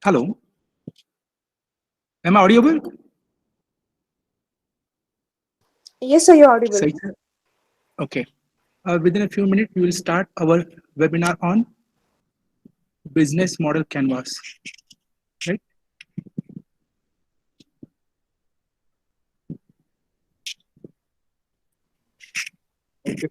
Hello, am I audible? Yes, sir, you're audible. Said, sir. Okay. Within a few minutes, we will start our webinar on business model canvas. Right? Okay.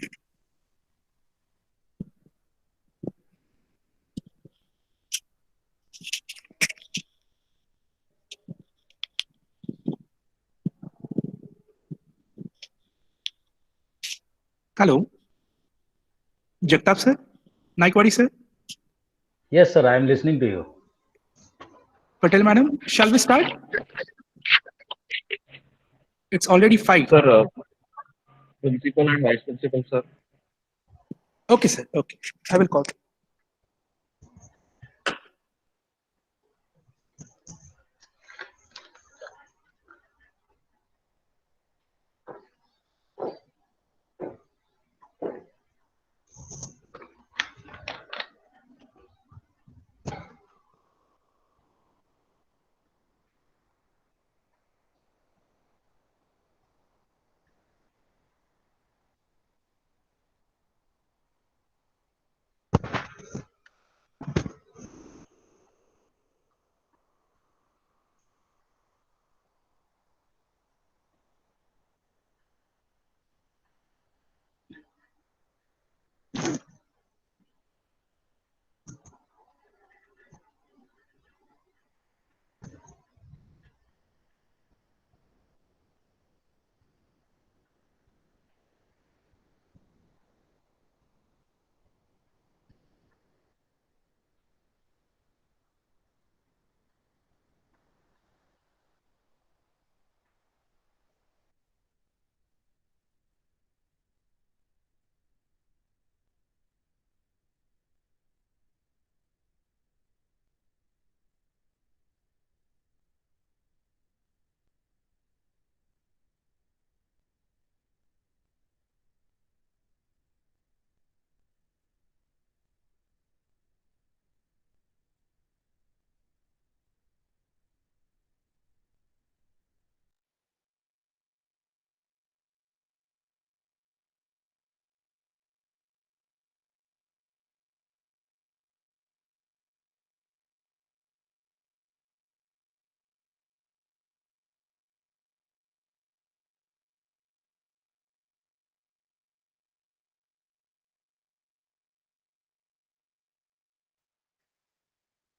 Hello, Jagtap sir, Naikwadi sir, Yes, sir, I am listening to you. Patel madam. Shall we start? It's already 5. Sir, principal and vice principal, sir. Okay, sir. Okay. I will call.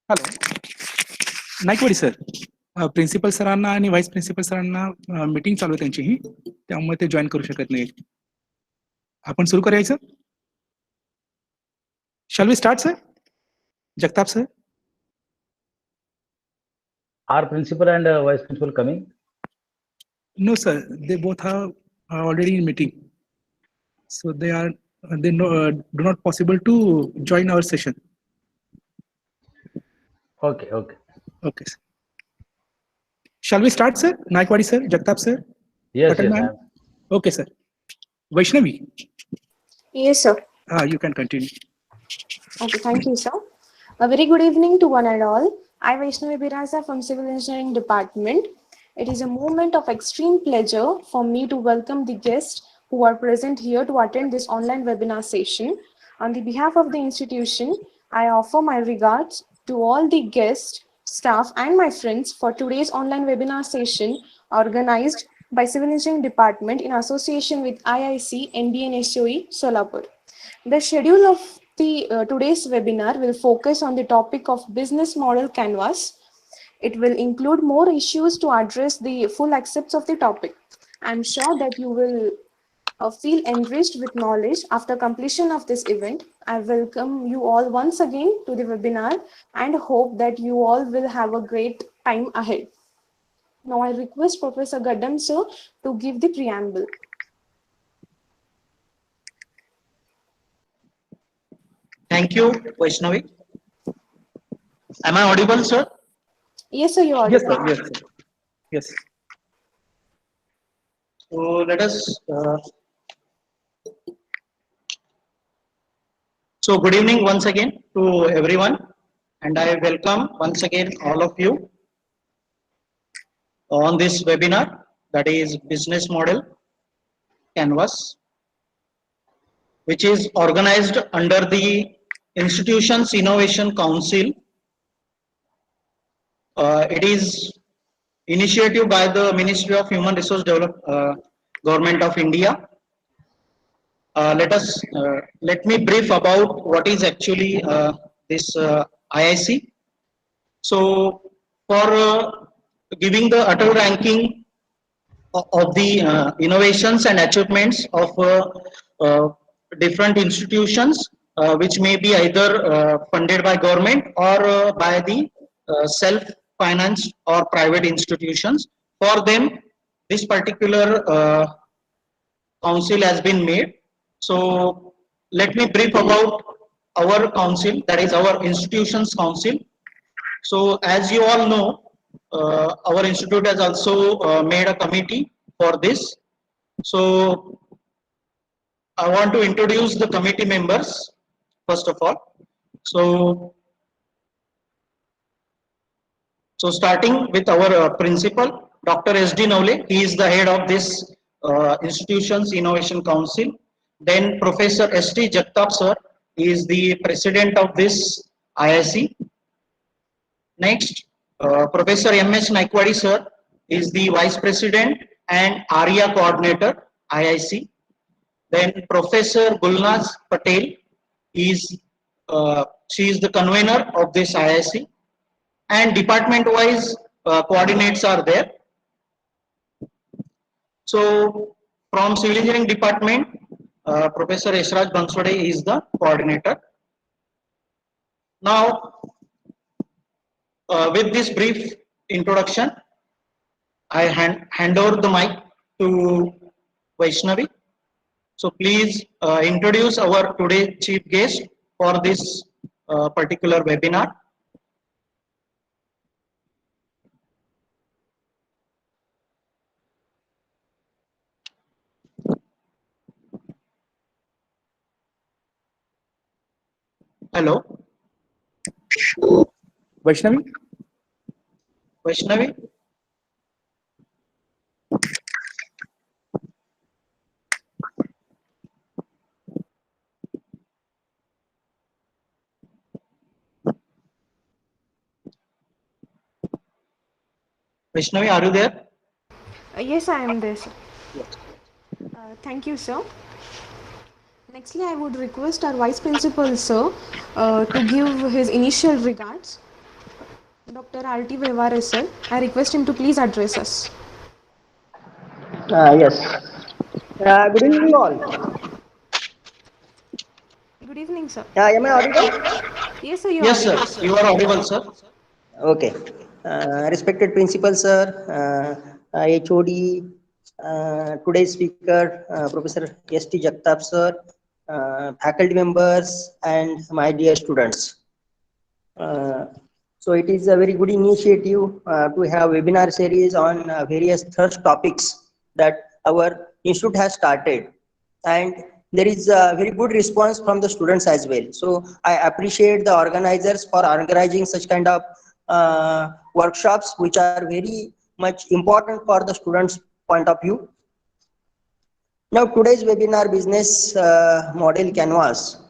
Hello Naikwadi sir principal सरांना आणि vice principal सरांना meeting चालू आहे त्यांची ही त्यामुळे ते join करू शकत नाहीत आपण सुरू करायचं shall we start sir Jagtap sir Are principal and vice principal coming? No sir, they both are already in meeting, so they do not possible to join our session. Okay, okay. Okay sir. Shall we start sir? Naikwadi sir, Jagtap sir, Yes, Patel yes, I ma'am. am. Okay sir. Vaishnavi, Yes, sir. you can continue. Okay, thank you, sir. A very good evening to one and all. I, Vaishnavi Birasa from Civil Engineering Department. It is a moment of extreme pleasure for me to welcome the guests who are present here to attend this online webinar session. On the behalf of the institution, I offer my regards to all the guests, staff, and my friends for today's online webinar session organized by Civil Engineering Department in association with IIC NBN SOE Solapur. The schedule of the today's webinar will focus on the topic of business model canvas. It will include more issues to address the full aspects of the topic. I'm sure that you will feel enriched with knowledge after completion of this event. I welcome you all once again to the webinar and hope that you all will have a great time ahead. Now I request Professor Gaddam sir to give the preamble. Thank you, Vaishnavi. Am I audible, sir? Yes, sir, you are Yes audible. sir. Yes sir. Yes. So let us. So good evening once again to everyone, and I welcome once again all of you on this webinar, that is Business Model Canvas, which is organized under the Institutions Innovation Council. It is initiative by the Ministry of Human Resource Development, Government of India. Let me brief about what is actually this IIC. So, for giving the Atal ranking of the innovations and achievements of different institutions, which may be either funded by government or by the self-financed or private institutions. For them, this particular council has been made. So let me brief about our council, that is our institutions council. So as you all know, our institute has also made a committee for this. So I want to introduce the committee members first of all. So starting with our principal, Dr. S.D. Navle, he is the head of this Institutions Innovation Council. Then Professor S.T. Jagtap sir, he is the president of this IIC. Next, Professor M.S. Naikwadi sir is the vice president and ARIA coordinator, IIC. Then Professor Gulnaz Patel is she is the convener of this IIC, and department wise coordinates are there. So from civil engineering department, Professor Esraj Banswade is the coordinator. Now with this brief introduction, I hand over the mic to Vaishnavi. So please introduce our today's chief guest for this particular webinar. Hello, Vaishnavi? Vaishnavi. Vaishnavi, are you there? Yes, I am there, sir. Thank you, sir. Nextly, I would request our Vice Principal, sir, to give his initial regards. Dr. R.T. Vevare, sir, I request him to please address us. Yes. Good evening, all. Good evening, sir. Am I audible? Yes, sir, you are Yes, audible. sir. You are audible, sir. Okay. Respected Principal, sir, HOD, today's speaker, Professor S.T. Jagtap, sir, faculty members, and my dear students. So it is a very good initiative to have webinar series on various thirst topics that our institute has started, and there is a very good response from the students as well. So I appreciate the organizers for organizing such kind of workshops, which are very much important for the students' point of view. Now today's webinar, business model canvas.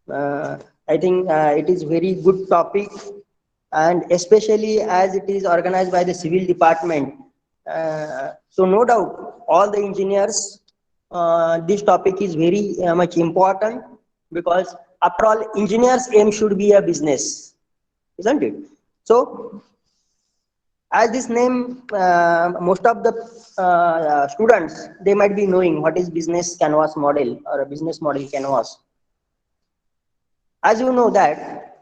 I think it is very good topic, and especially as it is organized by the civil department. So no doubt all the engineers, this topic is very much important, because after all, engineers aim should be a business, isn't it? So as this name, most of the students, they might be knowing what is business canvas model or a business model canvas. As you know that,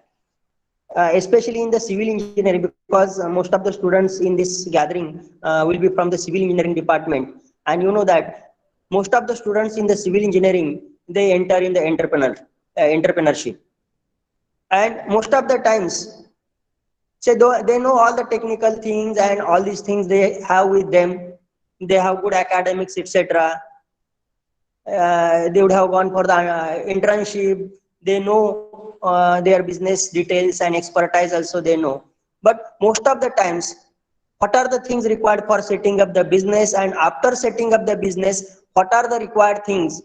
especially in the civil engineering, because most of the students in this gathering will be from the civil engineering department, and you know that most of the students in the civil engineering, they enter in the entrepreneurship, and most of the times, say they know all the technical things and all these things they have with them. They have good academics, etc. They would have gone for the internship, they know their business details and expertise also they know. But most of the times, what are the things required for setting up the business, and after setting up the business, what are the required things?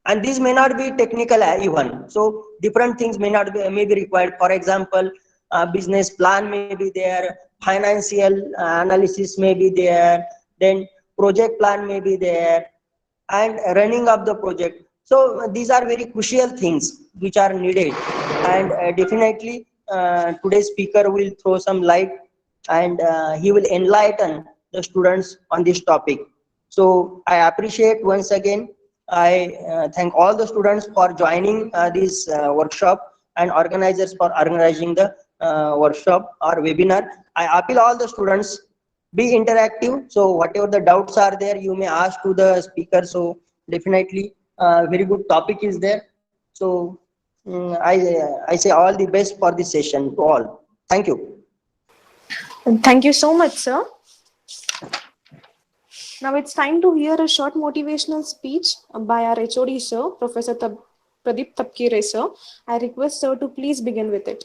And these may not be technical even. So different things may be required. For example, business plan may be there, financial analysis may be there, then project plan may be there, and running of the project. So these are very crucial things which are needed, and definitely today's speaker will throw some light, and he will enlighten the students on this topic. So I appreciate once again, I thank all the students for joining this workshop, and organizers for organizing the workshop or webinar. I appeal all the students, be interactive. So whatever the doubts are there, you may ask to the speaker. So definitely very good topic is there. So I say all the best for this session to all. Thank you. Thank you so much, sir. Now it's time to hear a short motivational speech by our HOD, sir, Professor Pradeep Tapkire, sir. I request sir to please begin with it.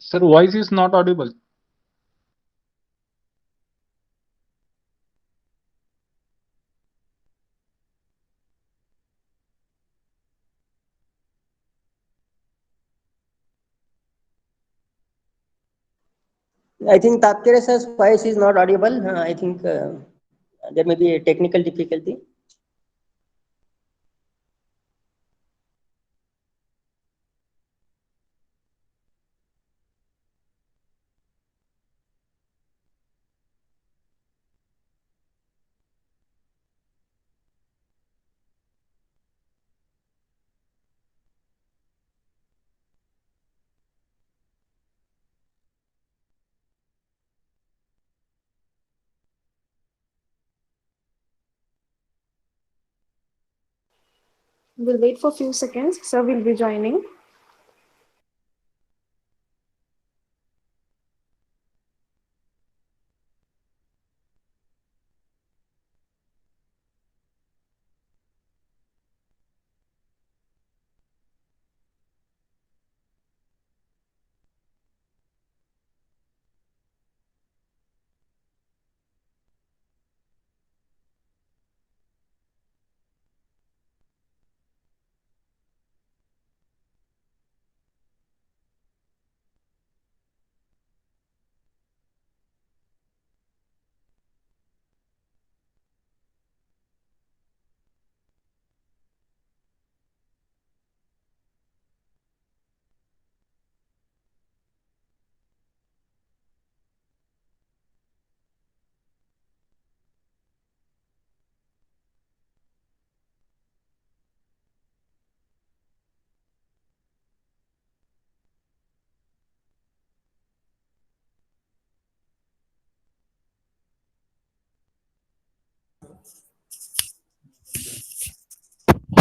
Sir, voice is not audible. I think Tapkere sir's voice is not audible. I think there may be a technical difficulty. We'll wait for a few seconds. Sir will be joining.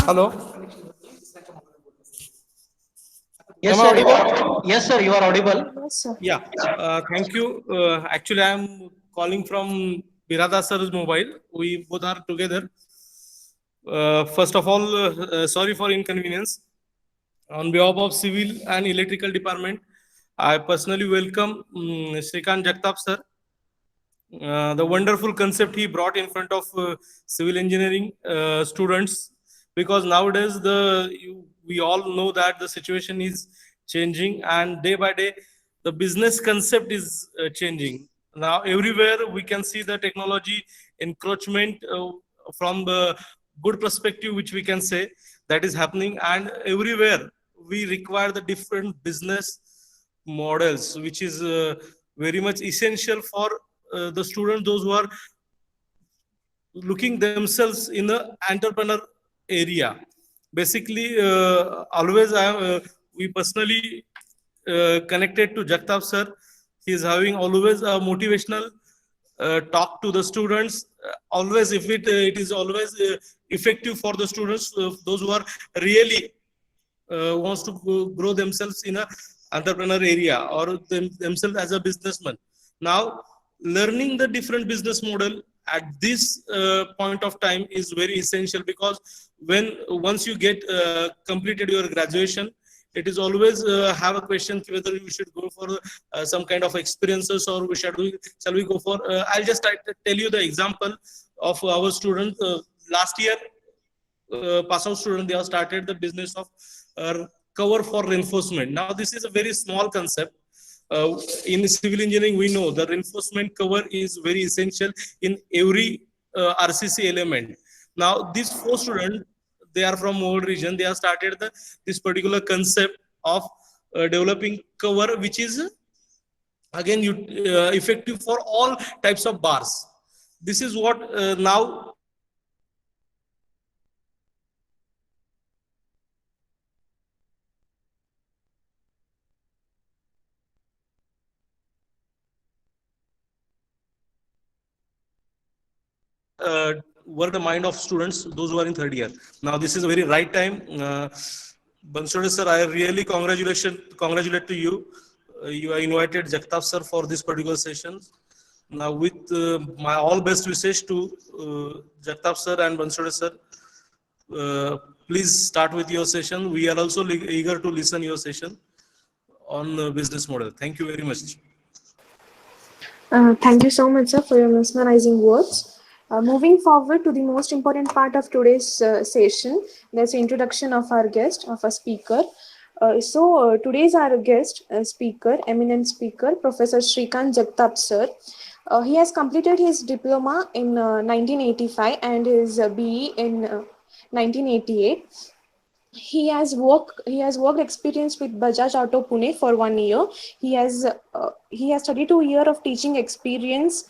Hello. Yes, Am I sir. audible? Yes, sir. You are audible. Yes, sir. Yeah. Thank you. Actually, I am calling from Birada sir's mobile. We both are together. First of all, sorry for inconvenience. On behalf of Civil and Electrical Department, I personally welcome Shrikant Jagtap sir. The wonderful concept he brought in front of civil engineering students, because nowadays we all know that the situation is changing, and day by day the business concept is changing. Now everywhere we can see the technology encroachment from the good perspective, which we can say that is happening, and everywhere we require the different business models, which is very much essential for the students, those who are looking themselves in the entrepreneur area. Basically, always we personally connected to Jagtap sir. He is having always a motivational talk to the students. Always, if it is always effective for the students, those who are really wants to grow themselves in a entrepreneur area or themselves as a businessman. Now, learning the different business model at this point of time is very essential, because once you get completed your graduation, it is always have a question whether you should go for some kind of experiences, or shall we go for I'll just tell you the example of our student last year pass out student. They have started the business of cover for reinforcement. Now this is a very small concept. In civil engineering, we know the reinforcement cover is very essential in every RCC element. Now these 4 students, they are from Mohol region. They have started this particular concept of developing cover, which is again effective for all types of bars. This is what now work the mind of students, those who are in 3rd year. Now this is a very right time. Bansode sir, I really congratulate to you. You are invited Jagtap sir for this particular session. Now with my all best wishes to Jagtap sir and Bansode sir, please start with your session. We are also eager to listen your session on business model. Thank you very much. Thank you so much, sir, for your mesmerizing words. Moving forward to the most important part of today's session, that's the introduction of our guest, of our speaker. Today's our guest speaker, eminent speaker, Professor Shrikant Jagtap sir. He has completed his diploma in 1985 and his BE in 1988. He has worked experience with Bajaj Auto Pune for 1 year. He has 32 years of teaching experience,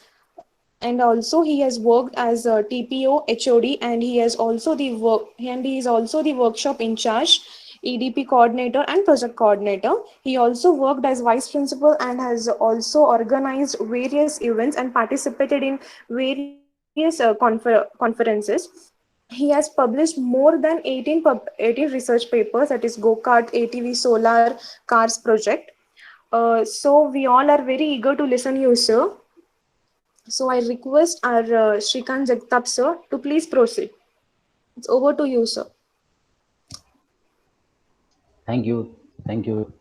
and also he has worked as a TPO HOD, and he is also the workshop in charge, EDP coordinator and project coordinator. He also worked as vice principal and has also organized various events and participated in various conferences. He has published more than 18 research papers, that is Go-Kart, ATV Solar Cars project. So we all are very eager to listen to you, sir. So I request our Shrikant Jagtap sir to please proceed. It's over to you, sir. Thank you. Thank you.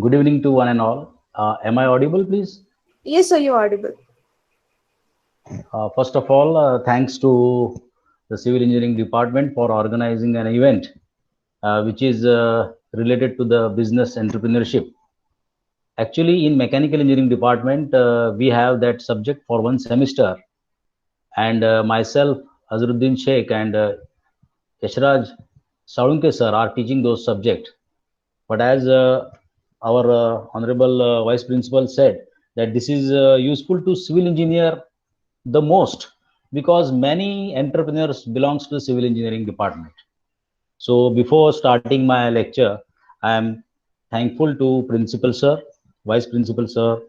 Good evening to one and all. Am I audible, please? Yes, sir, you're audible. First of all, thanks to the Civil Engineering Department for organizing an event which is related to the business entrepreneurship. Actually, in Mechanical Engineering Department, we have that subject for 1 semester. And myself, Azharuddin Sheikh and Yashraj Salunke sir are teaching those subjects. But as our Honorable Vice Principal said, that this is useful to civil engineer the most, because many entrepreneurs belongs to the Civil Engineering Department. So before starting my lecture, I am thankful to Principal sir, Vice Principal sir,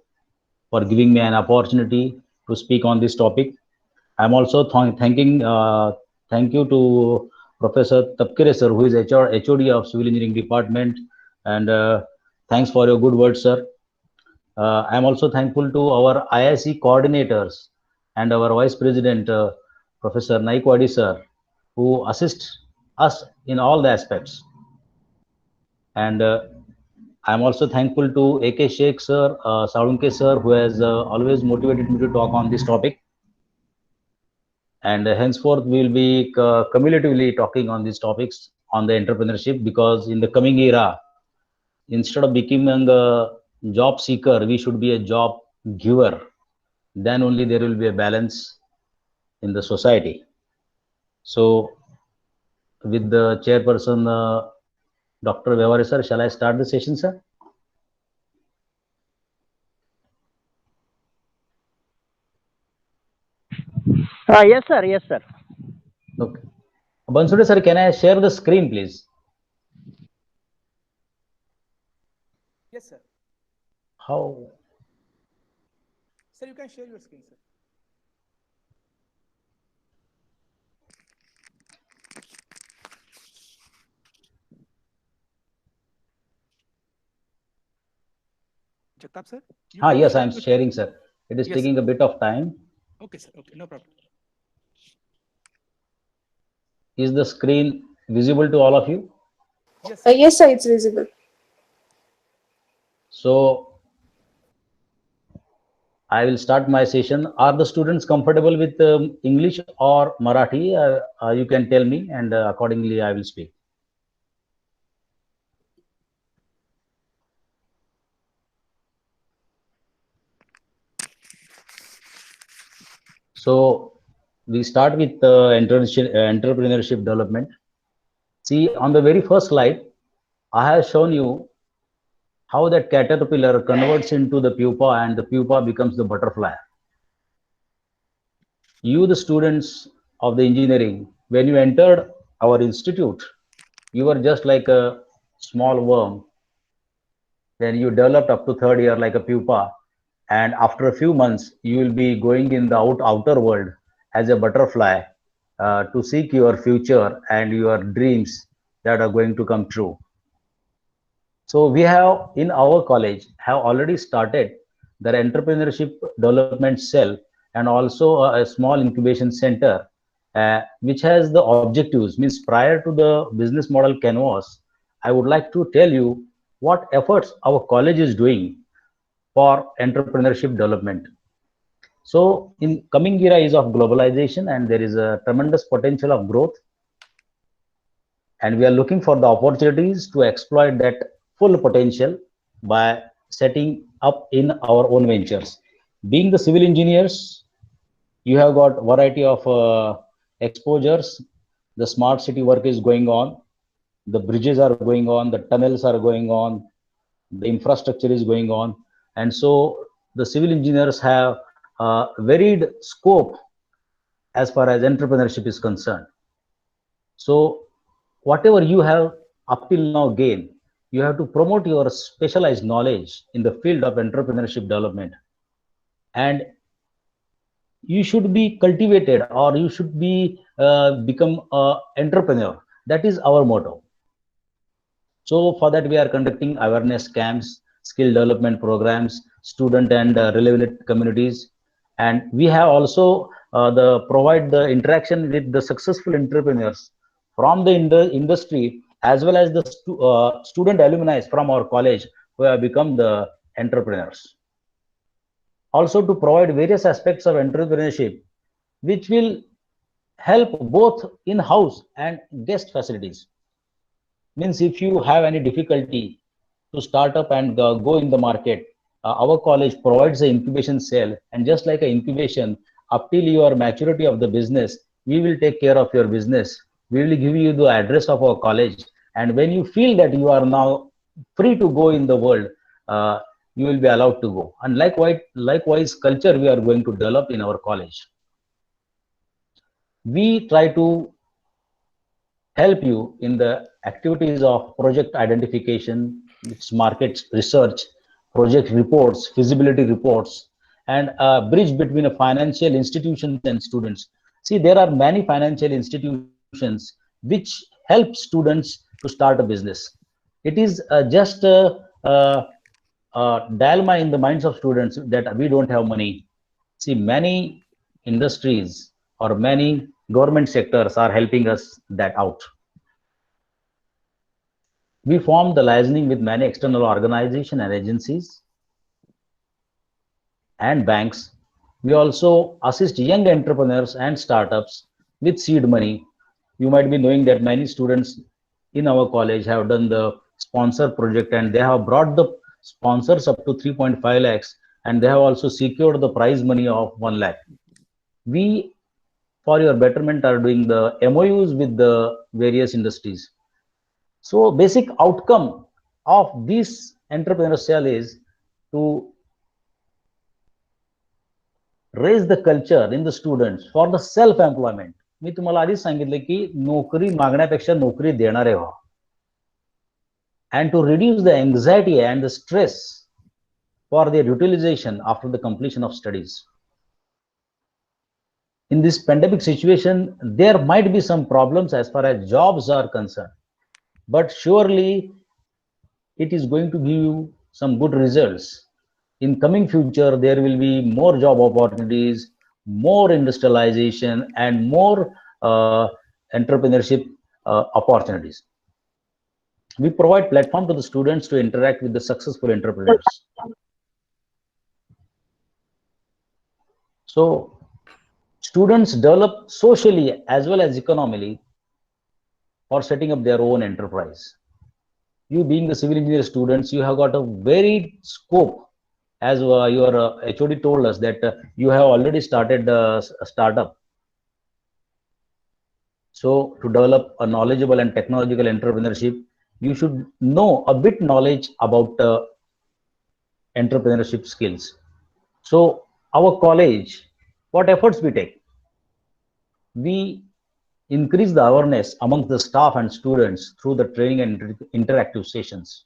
for giving me an opportunity to speak on this topic. I am also thank you to Professor Tapkere sir, who is HOD of Civil Engineering Department, and thanks for your good words, sir. I am also thankful to our IIC coordinators and our Vice President, Professor Naikwadi sir, who assist us in all the aspects. And I am also thankful to AK Sheikh sir, Salunke sir, who has always motivated me to talk on this topic. And henceforth, we will be cumulatively talking on these topics on the entrepreneurship, because in the coming era, instead of becoming job seeker, we should be a job giver. Then only there will be a balance in the society. So with the chairperson, Dr. Vyavare sir, shall I start the session, sir? Yes, sir. Yes, sir. Okay. Bansude sir, can I share the screen, please? Yes, sir. How? Sir, you can share your screen, sir. Jagtap, sir? You can Yes, share I'm your- sharing, sir. It is Yes, taking sir. a bit of time. Okay, sir. Okay, no problem. Is the screen visible to all of you? Yes, sir. Yes, sir, it's visible. So I will start my session. Are the students comfortable with English or Marathi? You can tell me, and accordingly I will speak. So we start with entrepreneurship development. See, on the very first slide, I have shown you how that caterpillar converts into the pupa and the pupa becomes the butterfly. You, the students of the engineering, when you entered our institute, you were just like a small worm. Then you developed up to third year like a pupa. And after a few months, you will be going in the outer world as a butterfly to seek your future and your dreams that are going to come true. So we have in our college have already started the entrepreneurship development cell and also a small incubation center, which has the objectives. Means prior to the business model canvas, I would like to tell you what efforts our college is doing for entrepreneurship development. So in coming era is of globalization, and there is a tremendous potential of growth, and we are looking for the opportunities to exploit that full potential by setting up in our own ventures. Being the civil engineers, you have got variety of exposures. The smart city work is going on, the bridges are going on, the tunnels are going on, the infrastructure is going on, and so the civil engineers have varied scope as far as entrepreneurship is concerned. So whatever you have up till now gained, you have to promote your specialized knowledge in the field of entrepreneurship development, and you should be cultivated, or you should be become a entrepreneur. That is our motto. So for that, we are conducting awareness camps, skill development programs, student and relevant communities, and we have also provide the interaction with the successful entrepreneurs from the industry, as well as the student alumni from our college who have become the entrepreneurs. Also to provide various aspects of entrepreneurship, which will help both in-house and guest facilities. Means if you have any difficulty to start up and go in the market, our college provides the incubation cell, and just like an incubation, up till your maturity of the business, we will take care of your business. We will give you the address of our college, and when you feel that you are now free to go in the world, you will be allowed to go. And likewise culture we are going to develop in our college. We try to help you in the activities of project identification, market research, project reports, feasibility reports, and a bridge between a financial institutions and students. See, there are many financial institutions which help students to start a business. It is just a dilemma in the minds of students that we don't have money. See, many industries or many government sectors are helping us that out. We formed the licensing with many external organizations and agencies and banks. We also assist young entrepreneurs and startups with seed money. You might be knowing that many students in our college have done the sponsor project, and they have brought the sponsors up to 3.5 lakhs, and they have also secured the prize money of 1 lakh. We, for your betterment, are doing the MOUs with the various industries. So basic outcome of this entrepreneur cell is to raise the culture in the students for the self-employment. मी तुम्हाला आधीच सांगितलं की नोकरी मागण्यापेक्षा नोकरी देणारे व्हा. And to reduce the anxiety and the stress for their utilization after the completion of studies. In this pandemic situation, there might be some problems as far as jobs are concerned, but surely it is going to give you some good results. In coming future, there will be more job opportunities, more industrialization, and more entrepreneurship opportunities. We provide platform to the students to interact with the successful entrepreneurs. So students develop socially as well as economically for setting up their own enterprise. You being the civil engineer students, you have got a very scope, as your HOD told us that you have already started a startup. So to develop a knowledgeable and technological entrepreneurship, you should know a bit knowledge about entrepreneurship skills. So our college, what efforts we take? We increase the awareness amongst the staff and students through the training and interactive sessions.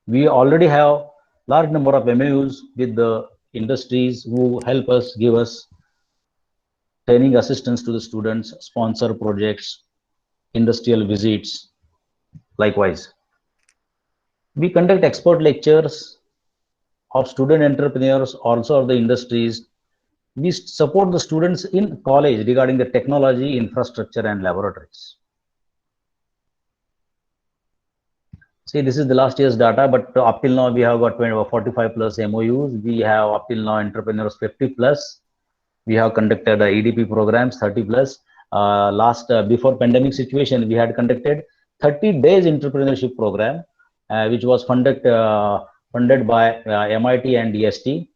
We already have large number of MOUs with the industries who help us, give us training assistance to the students, sponsor projects, industrial visits. Likewise, we conduct expert lectures of student entrepreneurs, also of the industries. We support the students in college regarding the technology, infrastructure, and laboratories. See, this is the last year's data, but up till now we have got 45 plus MOUs. We have up till now entrepreneurs 50 plus. We have conducted EDP programs 30 plus. Before pandemic situation, we had conducted 30 days entrepreneurship program, which was funded by MIT and DST.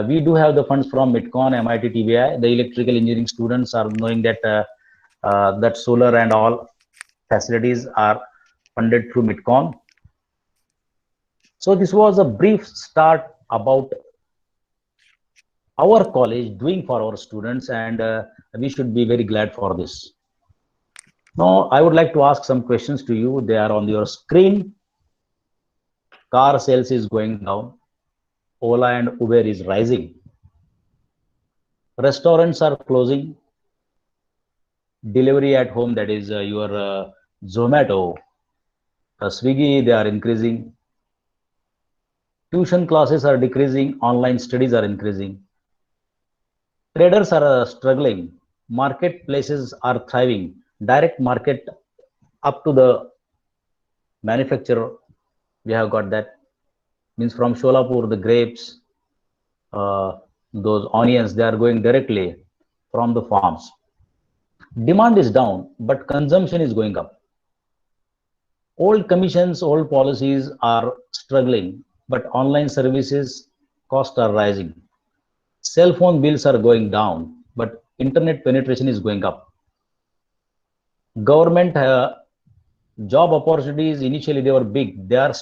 We do have the funds from MITCON, MIT, TBI. The electrical engineering students are knowing that that solar and all facilities are funded through MITCON. So this was a brief start about our college doing for our students, and we should be very glad for this. Now, I would like to ask some questions to you. They are on your screen. Car sales is going down. Ola and Uber is rising. Restaurants are closing. Delivery at home, that is your Zomato, Swiggy, they are increasing. Tuition classes are decreasing. Online studies are increasing. Traders are struggling. Marketplaces are thriving. Direct market up to the manufacturer, we have got that. Means from Sholapur, the grapes, those onions, they are going directly from the farms. Demand is down, but consumption is going up. Old commissions, old policies are struggling, but online services costs are rising. Cell phone bills are going down, but internet penetration is going up. Government job opportunities, initially they were big. There are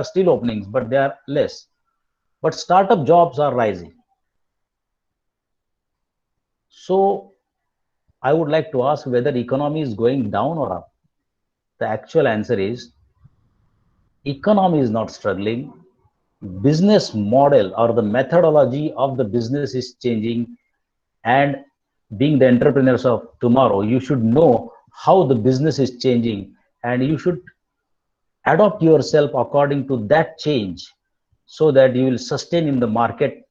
still openings, but they are less. But startup jobs are rising. So I would like to ask whether economy is going down or up. The actual answer is economy is not struggling. Business model or the methodology of the business is changing, and being the entrepreneurs of tomorrow, you should know how the business is changing, and you should adopt yourself according to that change so that you will sustain in the market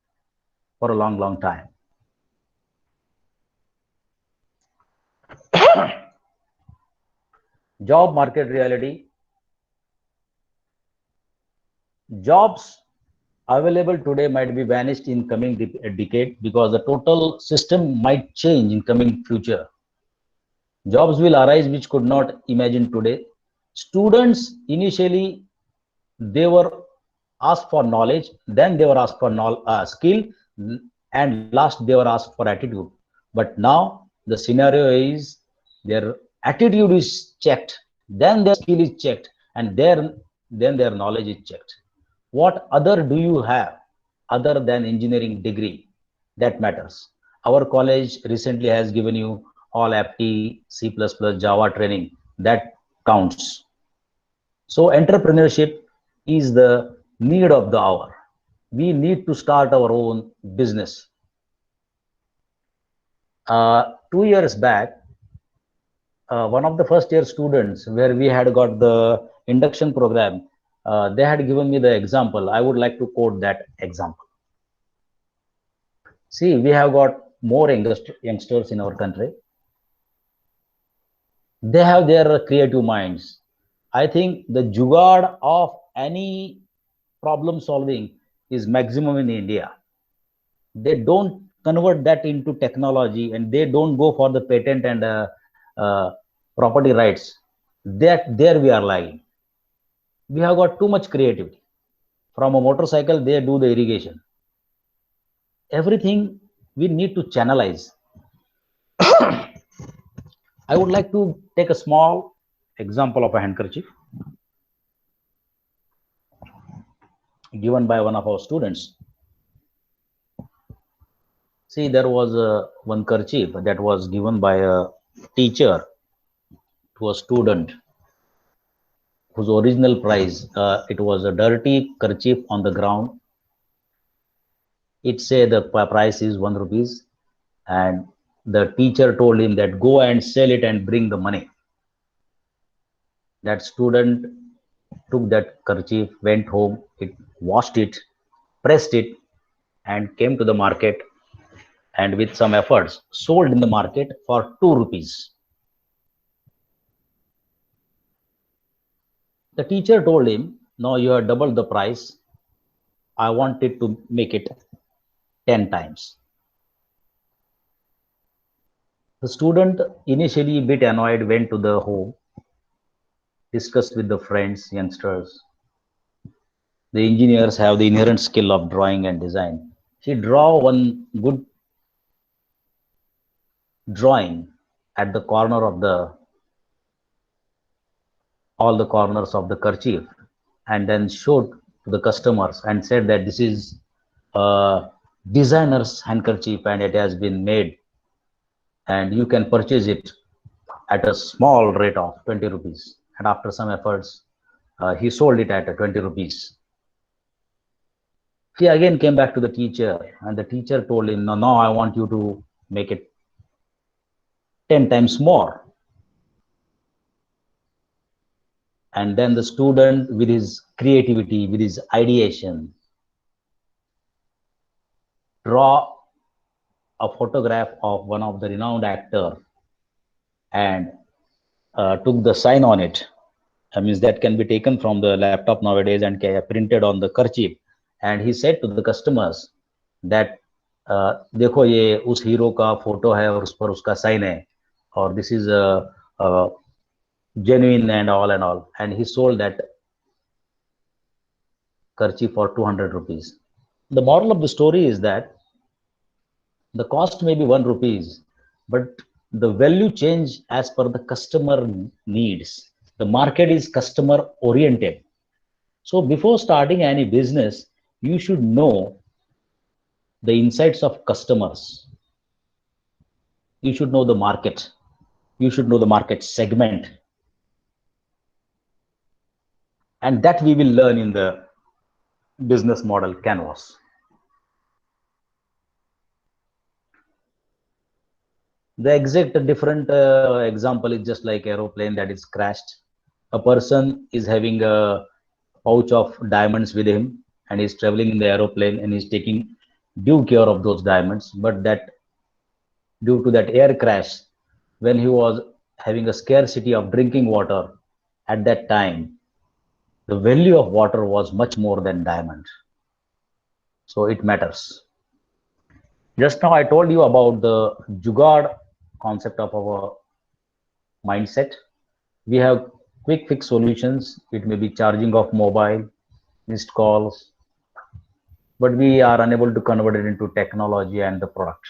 for a long, long time. Job market reality. Jobs available today might be vanished in coming decade because the total system might change in coming future. Jobs will arise which could not imagine today. Students initially they were asked for knowledge, then they were asked for skill, and last they were asked for attitude. But now the scenario is their attitude is checked, then their skill is checked, and then their knowledge is checked. What other do you have other than engineering degree? That matters. Our college recently has given you all FT, C++, Java training. That counts. So entrepreneurship is the need of the hour. We need to start our own business. 2 years back, one of the first year students where we had got the induction program, they had given me the example. I would like to quote that example. See, we have got more youngsters in our country. They have their creative minds. I think the jugaad of any problem solving is maximum in India. They don't convert that into technology, and they don't go for the patent and property rights. That there we are lagging. We have got too much creativity. From a motorcycle, they do the irrigation. Everything we need to channelize. I would like to take a small example of a handkerchief given by one of our students. See, there was one kerchief that was given by a teacher to a student whose original price, it was a dirty kerchief on the ground. It said the price is 1 rupees, and the teacher told him that go and sell it and bring the money. That student took that kerchief, went home, it washed it, pressed it, and came to the market, and with some efforts sold in the market for 2 rupees. The teacher told him, no, you have doubled the price. I wanted to make it 10 times. The student, initially a bit annoyed, went to the home, discussed with the friends, youngsters. The engineers have the inherent skill of drawing and design. He draw one good drawing at the corner of all the corners of the kerchief, and then showed to the customers and said that this is a designer's handkerchief and it has been made, and you can purchase it at a small rate of 20 rupees. And after some efforts, he sold it at 20 rupees. He again came back to the teacher, and the teacher told him, no, I want you to make it 10 times more. And then the student, with his creativity, with his ideation, draw a photograph of one of the renowned actor and took the sign on it. That means that can be taken from the laptop nowadays and printed on the kerchief. And he said to the customers that देखो ये उस hero का photo है और उस पर उसका sign है, और this is a genuine and all, and he sold that kerchief for 200 rupees. The moral of the story is that the cost may be 1 rupees, but the value change as per the customer needs. The market is customer oriented. So before starting any business, you should know the insights of customers. You should know the market. You should know the market segment. And that we will learn in the business model canvas. The exact different example is just like aeroplane that is crashed. A person is having a pouch of diamonds with him, and he's traveling in the aeroplane and he's taking due care of those diamonds. But that due to that air crash, when he was having a scarcity of drinking water at that time, the value of water was much more than diamond. So it matters. Just now I told you about the jugaad concept of our mindset. We have quick fix solutions. It may be charging of mobile, missed calls, but we are unable to convert it into technology and the product.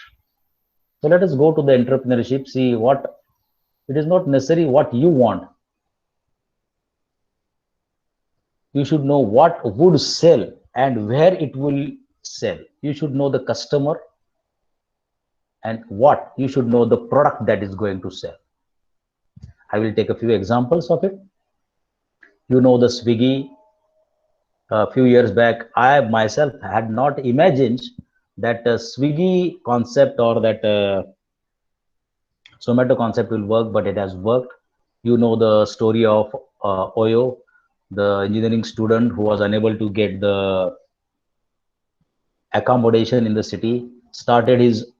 So let us go to the entrepreneurship, see what it is not necessary what you want. You should know what would sell and where it will sell. You should know the customer, and what you should know the product that is going to sell. I will take a few examples of it. You know the Swiggy. A few years back, I myself had not imagined that Swiggy concept or that Zomato concept will work, but it has worked. You know the story of Oyo, the engineering student who was unable to get the accommodation in the city, started his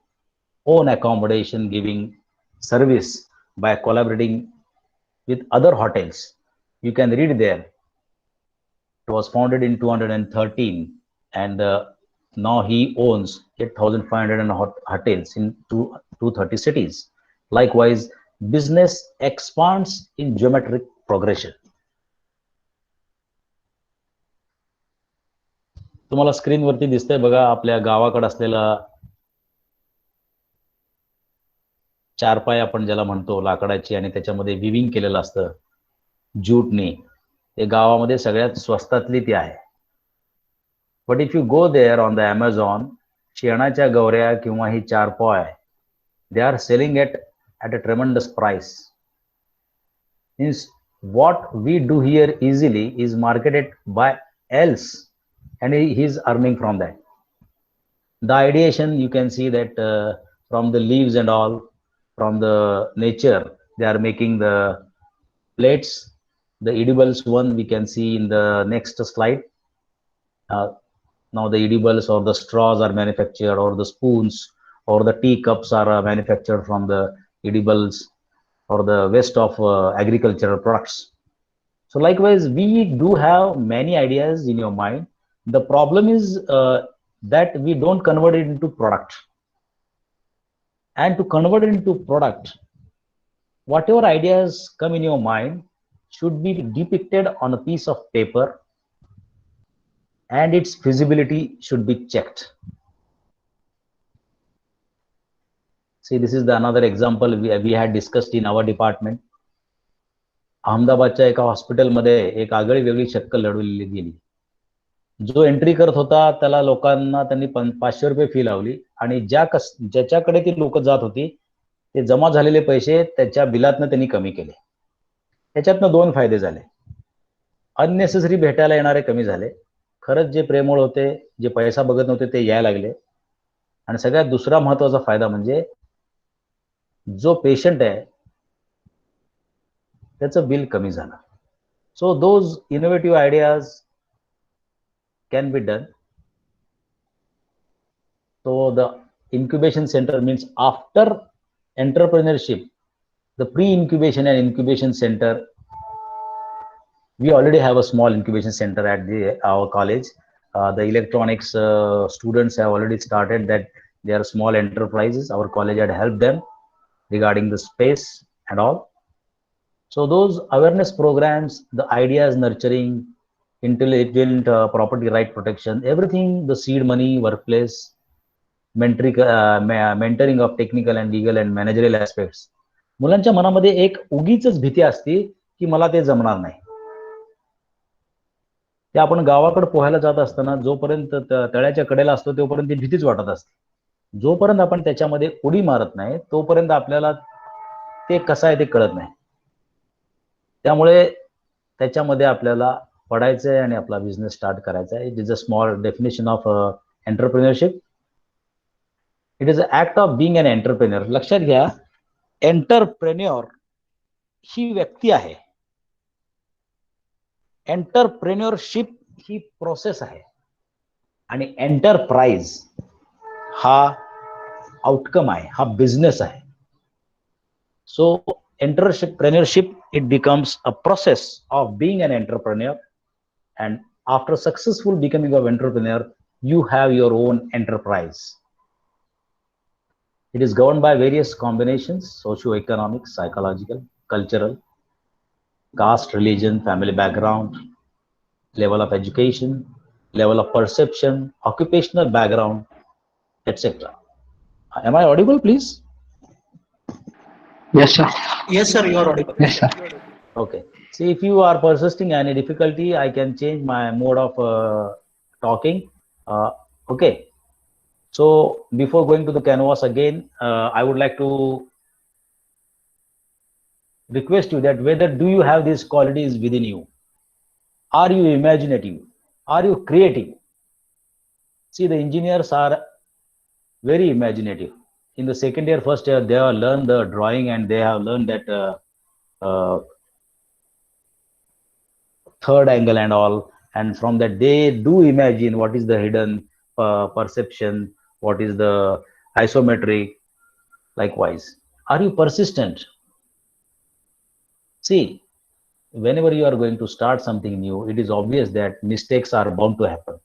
own accommodation giving service by collaborating with other hotels. You can read there. It was founded in 2013, and now he owns 8,500 hotels in 230 cities. Likewise, business expands in geometric progression. तुम्हाला स्क्रीनवरती दिसतंय बघा आपल्या गावाकडे असलेला चारपाय आपण ज्याला म्हणतो लाकडाची आणि त्याच्यामध्ये विविंग केलेलं असतं ज्यूटने, ते गावामध्ये सगळ्यात स्वस्तातली ती आहे. But if you go there on the Amazon, शेणाच्या गवऱ्या किंवा ही चारपाय, they are selling it at a tremendous price. Means what we do here easily is marketed by else, and he is earning from that. The ideation, you can see that from the leaves and all, from the nature, they are making the plates. The edibles one we can see in the next slide. Now the edibles or the straws are manufactured, or the spoons or the teacups are manufactured from the edibles or the waste of agricultural products. So likewise, we do have many ideas in your mind. The problem is that we don't convert it into product. And to convert it into product, whatever ideas come in your mind should be depicted on a piece of paper, and its feasibility should be checked. See, this is the another example we had discussed in our department. अहमदाबादच्या एका हॉस्पिटलमध्ये एक आगळी वेगळी शक्कल लढवलेली गेली. जो entry करत होता त्याला लोकांना त्यांनी 500 रुपये फी लावली, आणि ज्याच्याकडे ती लोक जात होती ते जमा झालेले पैसे त्याच्या बिलातनं त्यांनी कमी केले. त्याच्यातनं दोन फायदे झाले. अननेसेसरी भेटायला येणारे कमी झाले. खरंच जे प्रेमळ होते, जे पैसा बघत नव्हते ते यायला लागले. आणि सगळ्यात दुसरा महत्वाचा फायदा म्हणजे जो पेशंट आहे त्याचं बिल कमी झालं. So those innovative ideas can be done. So the incubation center means after entrepreneurship, the pre-incubation and incubation center, we already have a small incubation center at our college. The electronics students have already started that. They are small enterprises. Our college had helped them regarding the space and all. So those awareness programs, the ideas nurturing, intelligent property right protection, everything, the seed money, workplace, mentoring of technical and legal and managerial aspects. मुलांच्या मनामध्ये एक उगीचच भीती असते की मला ते जमणार नाही. ते आपण गावाकडे पोहायला जात असताना जोपर्यंत तळ्याच्या कडेला असतो तोपर्यंत ती भीतीच वाटत असते. जोपर्यंत आपण त्याच्यामध्ये उडी मारत नाही तोपर्यंत आपल्याला ते कसं आहे ते कळत नाही. त्यामुळे त्याच्यामध्ये आपल्याला पडायचंय आणि आपला बिझनेस स्टार्ट करायचा आहे. It is a small definition of entrepreneurship. It is a act of being an entrepreneur. लक्षात घ्या, एंटरप्रेन्योर ही व्यक्ती आहे, एंटरप्रेन्योरशिप ही प्रोसेस आहे, आणि एंटरप्राइज हा आउटकम आहे, हा बिझनेस आहे. सो entrepreneurship, it becomes a process of being an entrepreneur, and after successful becoming an entrepreneur, you have your own enterprise. It is governed by various combinations: socio-economic, psychological, cultural, caste, religion, family background. level of education, level of perception, occupational background, etc. Am I audible, please? Yes, sir. Yes, sir, you are audible. Yes, sir. Okay. See, if you are persisting any difficulty, I can change my mode of talking. Okay. So before going to the canvas again, I would like to request you that whether do you have these qualities within you? Are you imaginative? Are you creative? See, the engineers are very imaginative. In the second year, first year, they have learned the drawing and they have learned that third angle and all. And from that, they do imagine what is the hidden perception, what is the isometric. Likewise, are you persistent? See, whenever you are going to start something new, it is obvious that mistakes are bound to happen.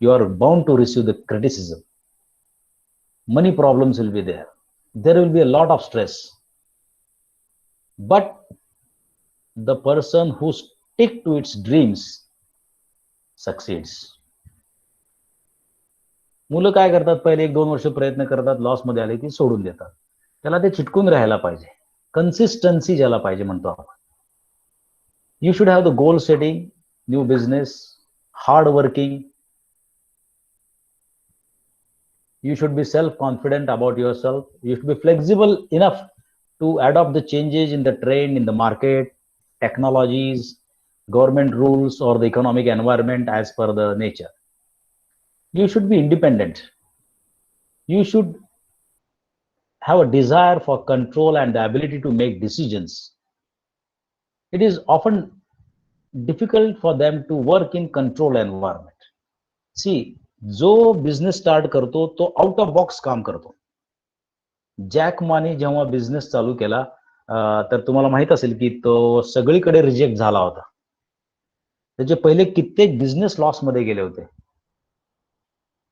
You are bound to receive the criticism. Many problems will be there. There will be a lot of stress. But the person who stick to its dreams succeeds. मुलं काय करतात, पहिले 1-2 वर्ष प्रयत्न करतात, loss मध्ये आले की सोडून देतात. त्याला ते चिटकून राहायला पाहिजे. कन्सिस्टन्सी ज्याला पाहिजे म्हणतो आपण. You should have the goal setting, new business, hard working. You should be self-confident about yourself. You should be flexible enough to adopt the changes in the trend, in the market, technologies, government rules, or the economic environment as per the nature. You should be independent. You should have a desire for control and the ability to make decisions. It is often difficult for them to work in control environment. See, जो business start करतो तो out of box काम करतो. Jack माने जेव्हा business चालू केला तर तुम्हाला माहित असेल की तो सगळीकडे रिजेक्ट झाला होता. त्याचे पहिले कित्येक बिझनेस लॉस मध्ये गेले होते,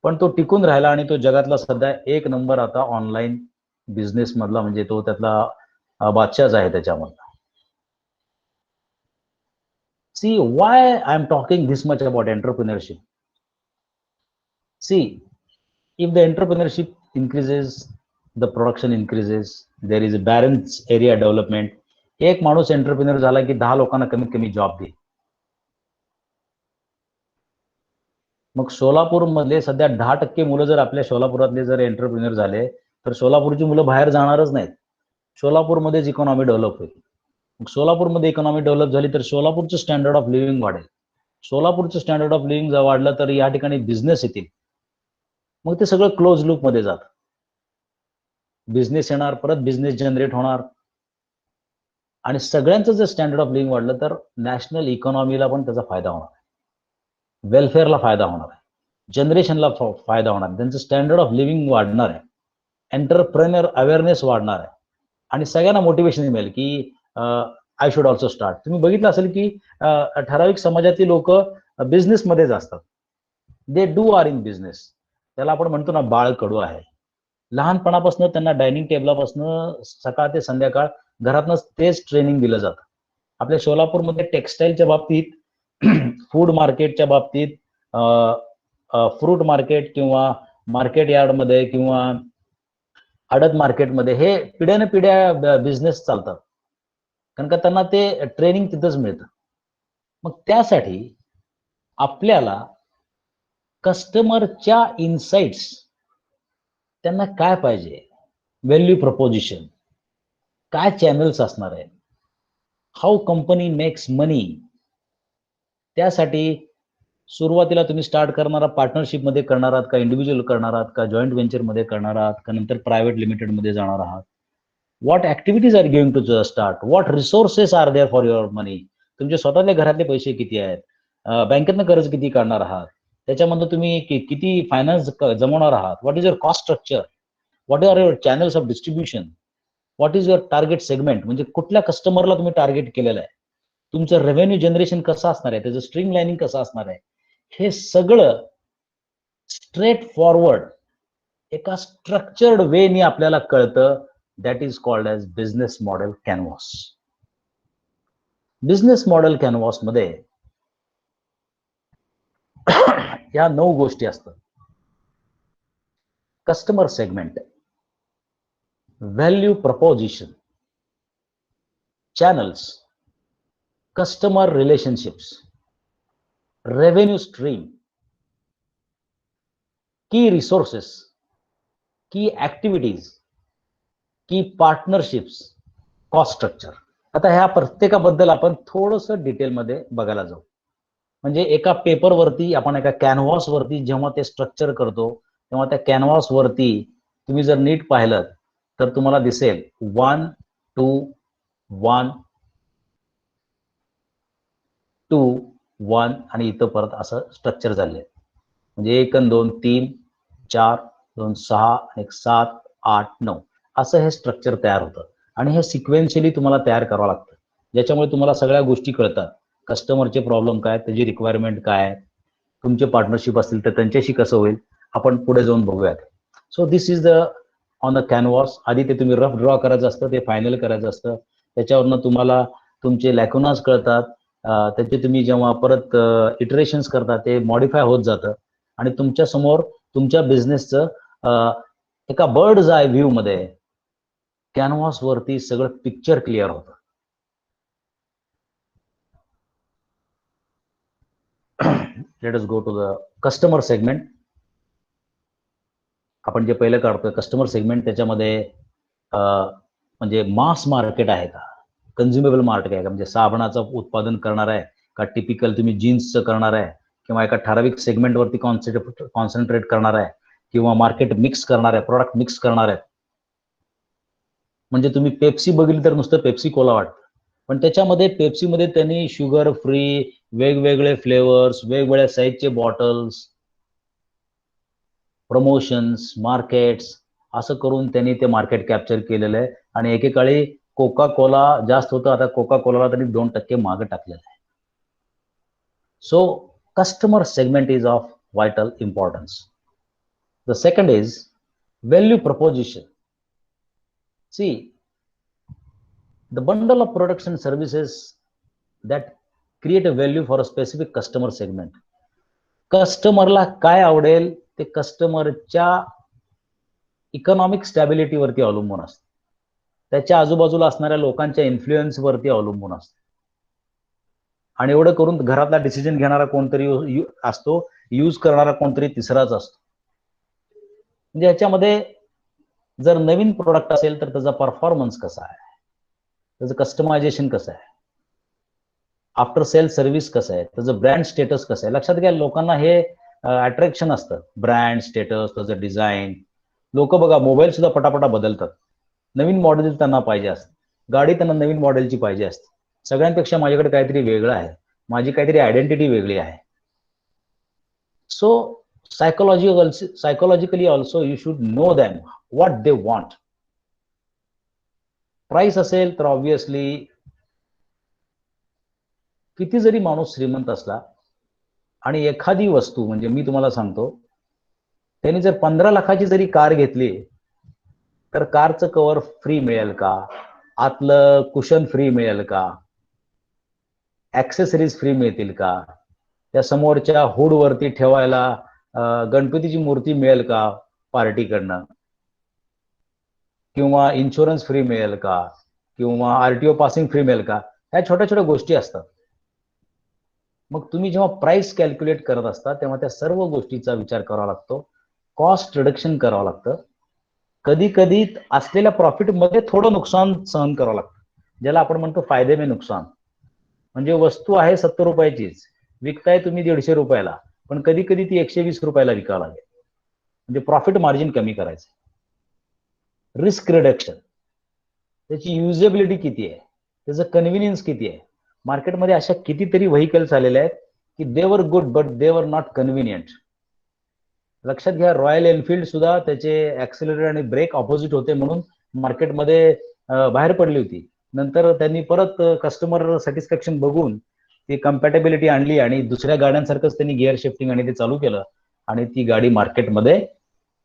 पण तो टिकून राहिला आणि तो जगातला सध्या 1 नंबर आता ऑनलाईन बिझनेस मधला, म्हणजे तो त्यातला बादशाहच आहे त्याच्यामधला. See, why I am talking this much about entrepreneurship? See, if the entrepreneurship increases, the production increases, there is a balanced area development. एक माणूस एंटरप्रेन्योर झाला की 10 लोकांना कमीत कमी जॉब देईल. मग सोलापूर मधले सध्या 10% मुलं जर आपल्या सोलापुरातले जर एंटरप्रेन्योर झाले तर सोलापूरची मुलं बाहेर जाणारच नाहीत. सोलापूरमध्येच इकॉनॉमी डेव्हलप होईल. मग सोलापूरमध्ये इकॉनॉमी डेव्हलप झाली तर सोलापूरचं स्टँडर्ड ऑफ लिव्हिंग वाढेल. सोलापूरचं स्टँडर्ड ऑफ लिव्हिंग जर वाढलं तर या ठिकाणी बिझनेस येतील. मग ते सगळं क्लोज लूप मध्ये जात. बिझनेस येणार, परत बिझनेस जनरेट होणार, आणि सगळ्यांचं जर स्टँडर्ड ऑफ लिव्हिंग वाढलं तर नॅशनल इकॉनॉमीला पण त्याचा फायदा होणार आहे, वेलफेअरला फायदा होणार आहे, जनरेशनला फायदा होणार आहे, त्यांचं स्टँडर्ड ऑफ लिव्हिंग वाढणार आहे, एंटरप्रेन्योर अवेअरनेस वाढणार आहे, आणि सगळ्यांना मोटिवेशन मिळेल की आय शुड ऑल्सो स्टार्ट. तुम्ही बघितलं असेल की ठराविक समाजातील लोक बिझनेसमध्येच असतात. They do are in business. त्याला आपण म्हणतो ना बाळ कडू आहे. लहानपणापासून त्यांना डायनिंग टेबलापासून सकाळ ते संध्याकाळ घरातनं तेच ट्रेनिंग दिलं जातं. आपल्या सोलापूरमध्ये टेक्सटाईलच्या बाबतीत, फूड मार्केटच्या बाबतीत, फ्रूट मार्केट किंवा मार्केट यार्डमध्ये किंवा आडत मार्केटमध्ये हे पिढ्याने पिढ्या बिझनेस चालतात, कारण का त्यांना ते ट्रेनिंग तिथंच मिळतं. मग त्यासाठी आपल्याला कस्टमरच्या इनसाइट्स, त्यांना काय पाहिजे, व्हॅल्यू प्रपोजिशन, काय चॅनल्स असणार आहेत, हाऊ कंपनी मेक्स मनी, त्यासाठी सुरुवातीला तुम्ही स्टार्ट करणारा पार्टनरशिप मध्ये करणार आहात का, इंडिव्हिज्युअल करणार आहात का, जॉईंट व्हेंचर मध्ये करणार आहात का, नंतर प्रायव्हेट लिमिटेड मध्ये जाणार आहात. What activities are giving to start, what resources are there for your money. तुमचे स्वतःच्या घरातले पैसे किती आहेत, बँकेतनं कर्ज किती काढणार आहात, त्याच्यामध्ये तुम्ही किती फायनान्स जमवणार आहात, what is your cost structure, what are your channels of distribution, what is your target segment, म्हणजे कुठल्या कस्टमरला तुम्ही टार्गेट केलेलं आहे, तुमचं रेव्हेन्यू जनरेशन कसं असणार आहे, त्याचं स्ट्रीम लाईनिंग कसं असणार आहे, हे सगळं स्ट्रेट फॉरवर्ड एका स्ट्रक्चर्ड वेनी आपल्याला कळतं. That is called as business model canvas. Business model canvas मध्ये या 9 गोष्टी असतात. Customer segment, value preposition, channels, customer relationships, revenue stream, की रिसोर्सेस, की ऍक्टिव्हिटीज, की पार्टनरशिप्स, कॉस्ट स्ट्रक्चर. आता ह्या प्रत्येकाबद्दल आपण थोडस डिटेलमध्ये बघायला जाऊ. म्हणजे एका पेपरवरती आपण एका कॅनव्हास वरती जेव्हा ते स्ट्रक्चर करतो तेव्हा त्या कॅनव्हास वरती तुम्ही जर नीट पाहिलं तर तुम्हाला दिसेल 1 2 1 2 1 आणि इथं परत असं स्ट्रक्चर झाले. म्हणजे 1 आणि 2 3 4 2 6 1 7 8 9 असं हे स्ट्रक्चर तयार होतं. आणि हे सिक्वेन्शियली तुम्हाला तयार करावं लागतं, ज्याच्यामुळे तुम्हाला सगळ्या गोष्टी कळतात. कस्टमरचे प्रॉब्लेम काय, त्याची रिक्वायरमेंट काय, तुमचे पार्टनरशिप असतील तर त्यांच्याशी कसं होईल, आपण पुढे जाऊन बघूयात. So this is the on the canvas. आधी ते तुम्ही रफ ड्रॉ करायचं असतं, ते फायनल करायचं असतं. त्याच्यावरनं तुम्हाला तुमचे लॅकुनास कळतात. त्याचे तुम्ही जेव्हा परत इटरेशन्स करता ते मॉडिफाय होत जातं आणि तुमच्या समोर तुमच्या बिझनेसचं एका बर्ड्स आय व्ह्यू मध्ये कॅनव्हास वरती सगळं पिक्चर क्लिअर होतं. Let us go to the customer segment. आपण जे पहिलं काढतोय कस्टमर सेगमेंट, त्याच्यामध्ये म्हणजे मास मार्केट आहे का, कन्झ्युमेबल मार्केट आहे का, म्हणजे साबणाचं उत्पादन करणार आहे का, टिपिकल तुम्ही जीन्सचं करणार आहे किंवा एका ठराविक सेगमेंटवरती कॉन्सन्ट्रेट करणार आहे किंवा मार्केट मिक्स करणार आहे, प्रॉडक्ट मिक्स करणार आहे. म्हणजे तुम्ही पेप्सी बघितली तर नुसतं पेप्सी कोला वाटतं, पण त्याच्यामध्ये पेप्सीमध्ये त्यांनी शुगर फ्री, वेगवेगळे फ्लेवर्स, वेगवेगळ्या साईजचे बॉटल्स, प्रमोशन्स, मार्केट्स असं करून त्यांनी ते मार्केट कॅप्चर केलेलं आहे. आणि एकेकाळी कोका कोला जास्त होतं, आता कोका कोलाला त्यांनी 2% मागे टाकलेलं आहे. So customer segment is of vital importance. The second is value proposition. See, the bundle of products and services that create a value for a specific customer segment. कस्टमरला काय आवडेल ते कस्टमरच्या इकॉनॉमिक स्टॅबिलिटी वरती अवलंबून असतं, त्याच्या आजूबाजूला असणाऱ्या लोकांच्या इन्फ्लुएन्स वरती अवलंबून असतं. आणि एवढं करून घरातला डिसिजन घेणारा कोणतरी असतो, यूज करणारा कोणतरी तिसराच असतो. म्हणजे याच्यामध्ये जर नवीन प्रोडक्ट असेल तर त्याचा परफॉर्मन्स कसा आहे, त्याचं कस्टमायझेशन कसं आहे, आफ्टर सेल सर्व्हिस कसं आहे, त्याचं ब्रँड स्टेटस कसं आहे. लक्षात घ्या, लोकांना हे अट्रॅक्शन असतं, ब्रँड स्टेटस, त्याचं डिझाईन. लोक बघा मोबाईल सुद्धा पटापटा बदलतात, नवीन मॉडेल त्यांना पाहिजे असतं, गाडी त्यांना नवीन मॉडेलची पाहिजे असते. सगळ्यांपेक्षा माझ्याकडे काहीतरी वेगळं आहे, माझी काहीतरी आयडेंटिटी वेगळी आहे. So psychologically also you should know them what they want. Price असेल तर ऑब्विसली किती जरी माणूस श्रीमंत असला आणि एखादी वस्तू, म्हणजे मी तुम्हाला सांगतो, त्यांनी जर 15 लाखाची जरी कार घेतली तर कारचं कव्हर फ्री मिळेल का, आतलं कुशन फ्री मिळेल का, ऍक्सेसरीज फ्री मिळतील का, त्या समोरच्या हुड वरती ठेवायला गणपतीची मूर्ती मिळेल का पार्टीकडनं, किंवा इन्शुरन्स फ्री मिळेल का, किंवा आरटीओ पासिंग फ्री मिळेल का. ह्या छोट्या छोट्या गोष्टी असतात. मग तुम्ही जेव्हा प्राइस कॅल्क्युलेट करत असता तेव्हा त्या सर्व गोष्टीचा विचार करावा लागतो, कॉस्ट रिडक्शन करावं लागतं. कधी कधी असलेल्या प्रॉफिट मध्ये थोडं नुकसान सहन करावं लागतं, ज्याला आपण म्हणतो फायदे में नुकसान. म्हणजे वस्तू आहे 70 रुपयाचीच, विकताय तुम्ही 150 रुपयाला, पण कधी कधी ती 120 रुपयाला विकावं लागेल. म्हणजे प्रॉफिट मार्जिन कमी करायचं. रिस्क रिडक्शन, त्याची युजेबिलिटी किती आहे, त्याचं कन्व्हिनियन्स किती आहे. मार्केटमध्ये अशा कितीतरी व्हेकल्स आलेले आहेत की they were good but they were not convenient. लक्षात घ्या, रॉयल एनफिल्ड सुद्धा त्याचे ऍक्सिलरेटर आणि ब्रेक ऑपोजिट होते म्हणून मार्केटमध्ये बाहेर पडली होती. नंतर त्यांनी परत कस्टमर सॅटिस्फॅक्शन बघून ती कम्पॅटेबिलिटी आणली आणि दुसऱ्या गाड्यांसारखंच त्यांनी गिअर शिफ्टिंग आणि ते चालू केलं आणि ती गाडी मार्केटमध्ये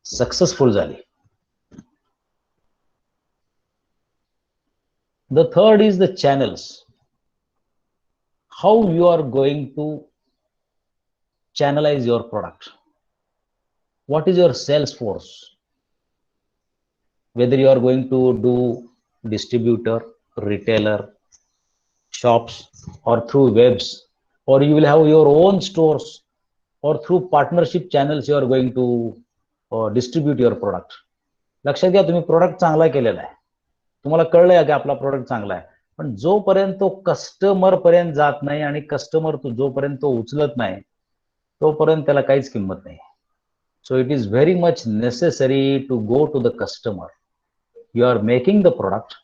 सक्सेसफुल झाली. The third is the channels. How you are going to channelize your product? What is your sales force? Whether you are going to do distributor, retailer, shops, or through webs, or you will have your own stores, or through partnership channels you are going to distribute your product. लक्षात घ्या, तुम्ही product चांगला केलेला आहे, तुम्हाला कळलंय की आपला product चांगला आहे, पण जोपर्यंत तो कस्टमर पर्यंत जात नाही आणि कस्टमर जोपर्यंत तो उचलत नाही तोपर्यंत त्याला काहीच किंमत नाही. So it is very much necessary to go to the customer. You are making the product,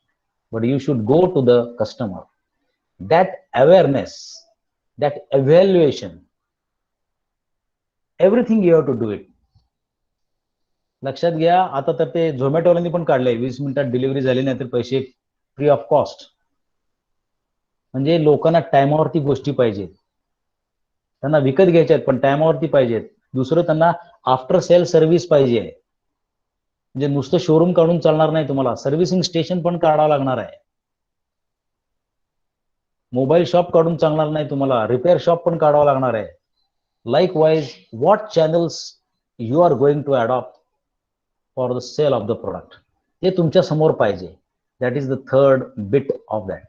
but you should go to the customer. That awareness, that evaluation, everything you have to do it. लक्षात घ्या, आता तर ते झोमॅटोवाल्यांनी पण काढलंय 20 मिनिटात delivery झाली नाही तर पैसे फ्री ऑफ कॉस्ट. म्हणजे लोकांना टायमावरती गोष्टी पाहिजेत, त्यांना विकत घ्यायच्या आहेत पण टायमावरती पाहिजेत. दुसरं, त्यांना आफ्टर सेल सर्व्हिस पाहिजे. म्हणजे नुसतं शोरूम काढून चालणार नाही, तुम्हाला सर्व्हिसिंग स्टेशन पण काढावं लागणार आहे. मोबाईल शॉप काढून चालणार नाही, तुम्हाला रिपेअर शॉप पण काढावं लागणार आहे. Likewise, what channels you are going to adopt for the sale of the product, ते तुमच्या समोर पाहिजे. That is the third bit of that.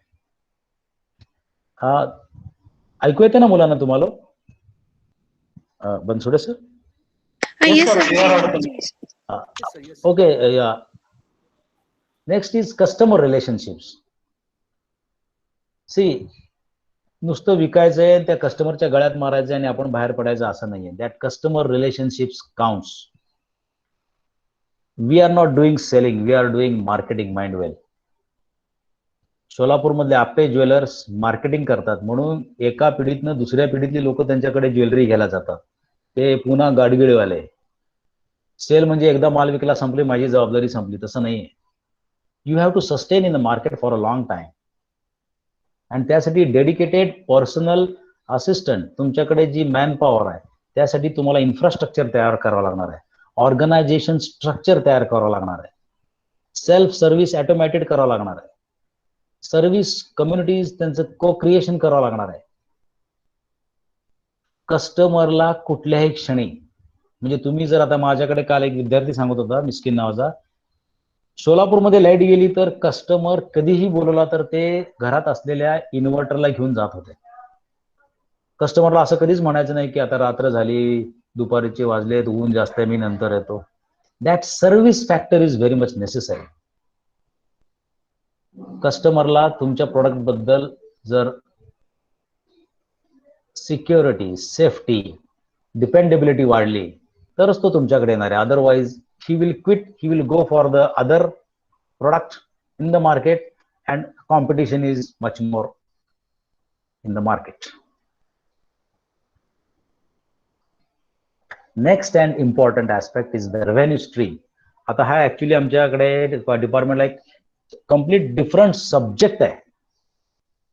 ऐकू येते ना मुलांना तुम्हाला? Bansode sir? Yes, sir, sir. you are audible. Yes, sir. Yes. Okay, yeah. Next is customer relationships. See, नुसतं विकायचंय, त्या कस्टमरच्या गळ्यात मारायचं आणि आपण बाहेर पडायचं असं नाहीये. That customer relationships counts. We are not doing selling, we are doing marketing. Mind well. Solapur मधले आप्पे ज्वेलर्स मार्केटिंग करतात, म्हणून एका पिढीतनं दुसऱ्या पिढीतली लोक त्यांच्याकडे ज्वेलरी घ्यायला जातात. ते पुन्हा गाडगिळीवाले. सेल म्हणजे एकदा माल विकला संपली, माझी जबाबदारी संपली, तसं नाहीये. You have to sustain in the market for a long time. आणि त्यासाठी डेडिकेटेड पर्सनल असिस्टंट, तुमच्याकडे जी मॅन पॉवर आहे त्यासाठी तुम्हाला इन्फ्रास्ट्रक्चर तयार करावं लागणार आहे, ऑर्गनायझेशन स्ट्रक्चर तयार करावं लागणार आहे, सेल्फ सर्व्हिस ऑटोमॅटेड करावं लागणार आहे, सर्व्हिस कम्युनिटीज त्यांचं को क्रिएशन करावं लागणार आहे. कस्टमरला कुठल्याही क्षणी, म्हणजे तुम्ही जर आता माझ्याकडे काल एक विद्यार्थी सांगत होता मिस्किन नावाचा, सोलापूरमध्ये लाईट गेली तर कस्टमर कधीही बोलवला तर ते घरात असलेल्या इन्व्हर्टरला घेऊन जात होते. कस्टमरला असं कधीच म्हणायचं नाही की आता रात्र झाली, दुपारीचे वाजलेत, ऊन जास्त आहे, मी नंतर येतो. That service factor is very much necessary. कस्टमरला तुमच्या प्रोडक्ट बद्दल जर सिक्युरिटी, सेफ्टी, डिपेंडेबिलिटी वाढली तरच तो तुमच्याकडे येणार आहे. Otherwise he will quit, he will go for the other product in the market, and competition is much more in the market. Next and important aspect is the revenue stream. आता हा actually आमच्याकडे डिपार्टमेंटला एक complete different subject आहे,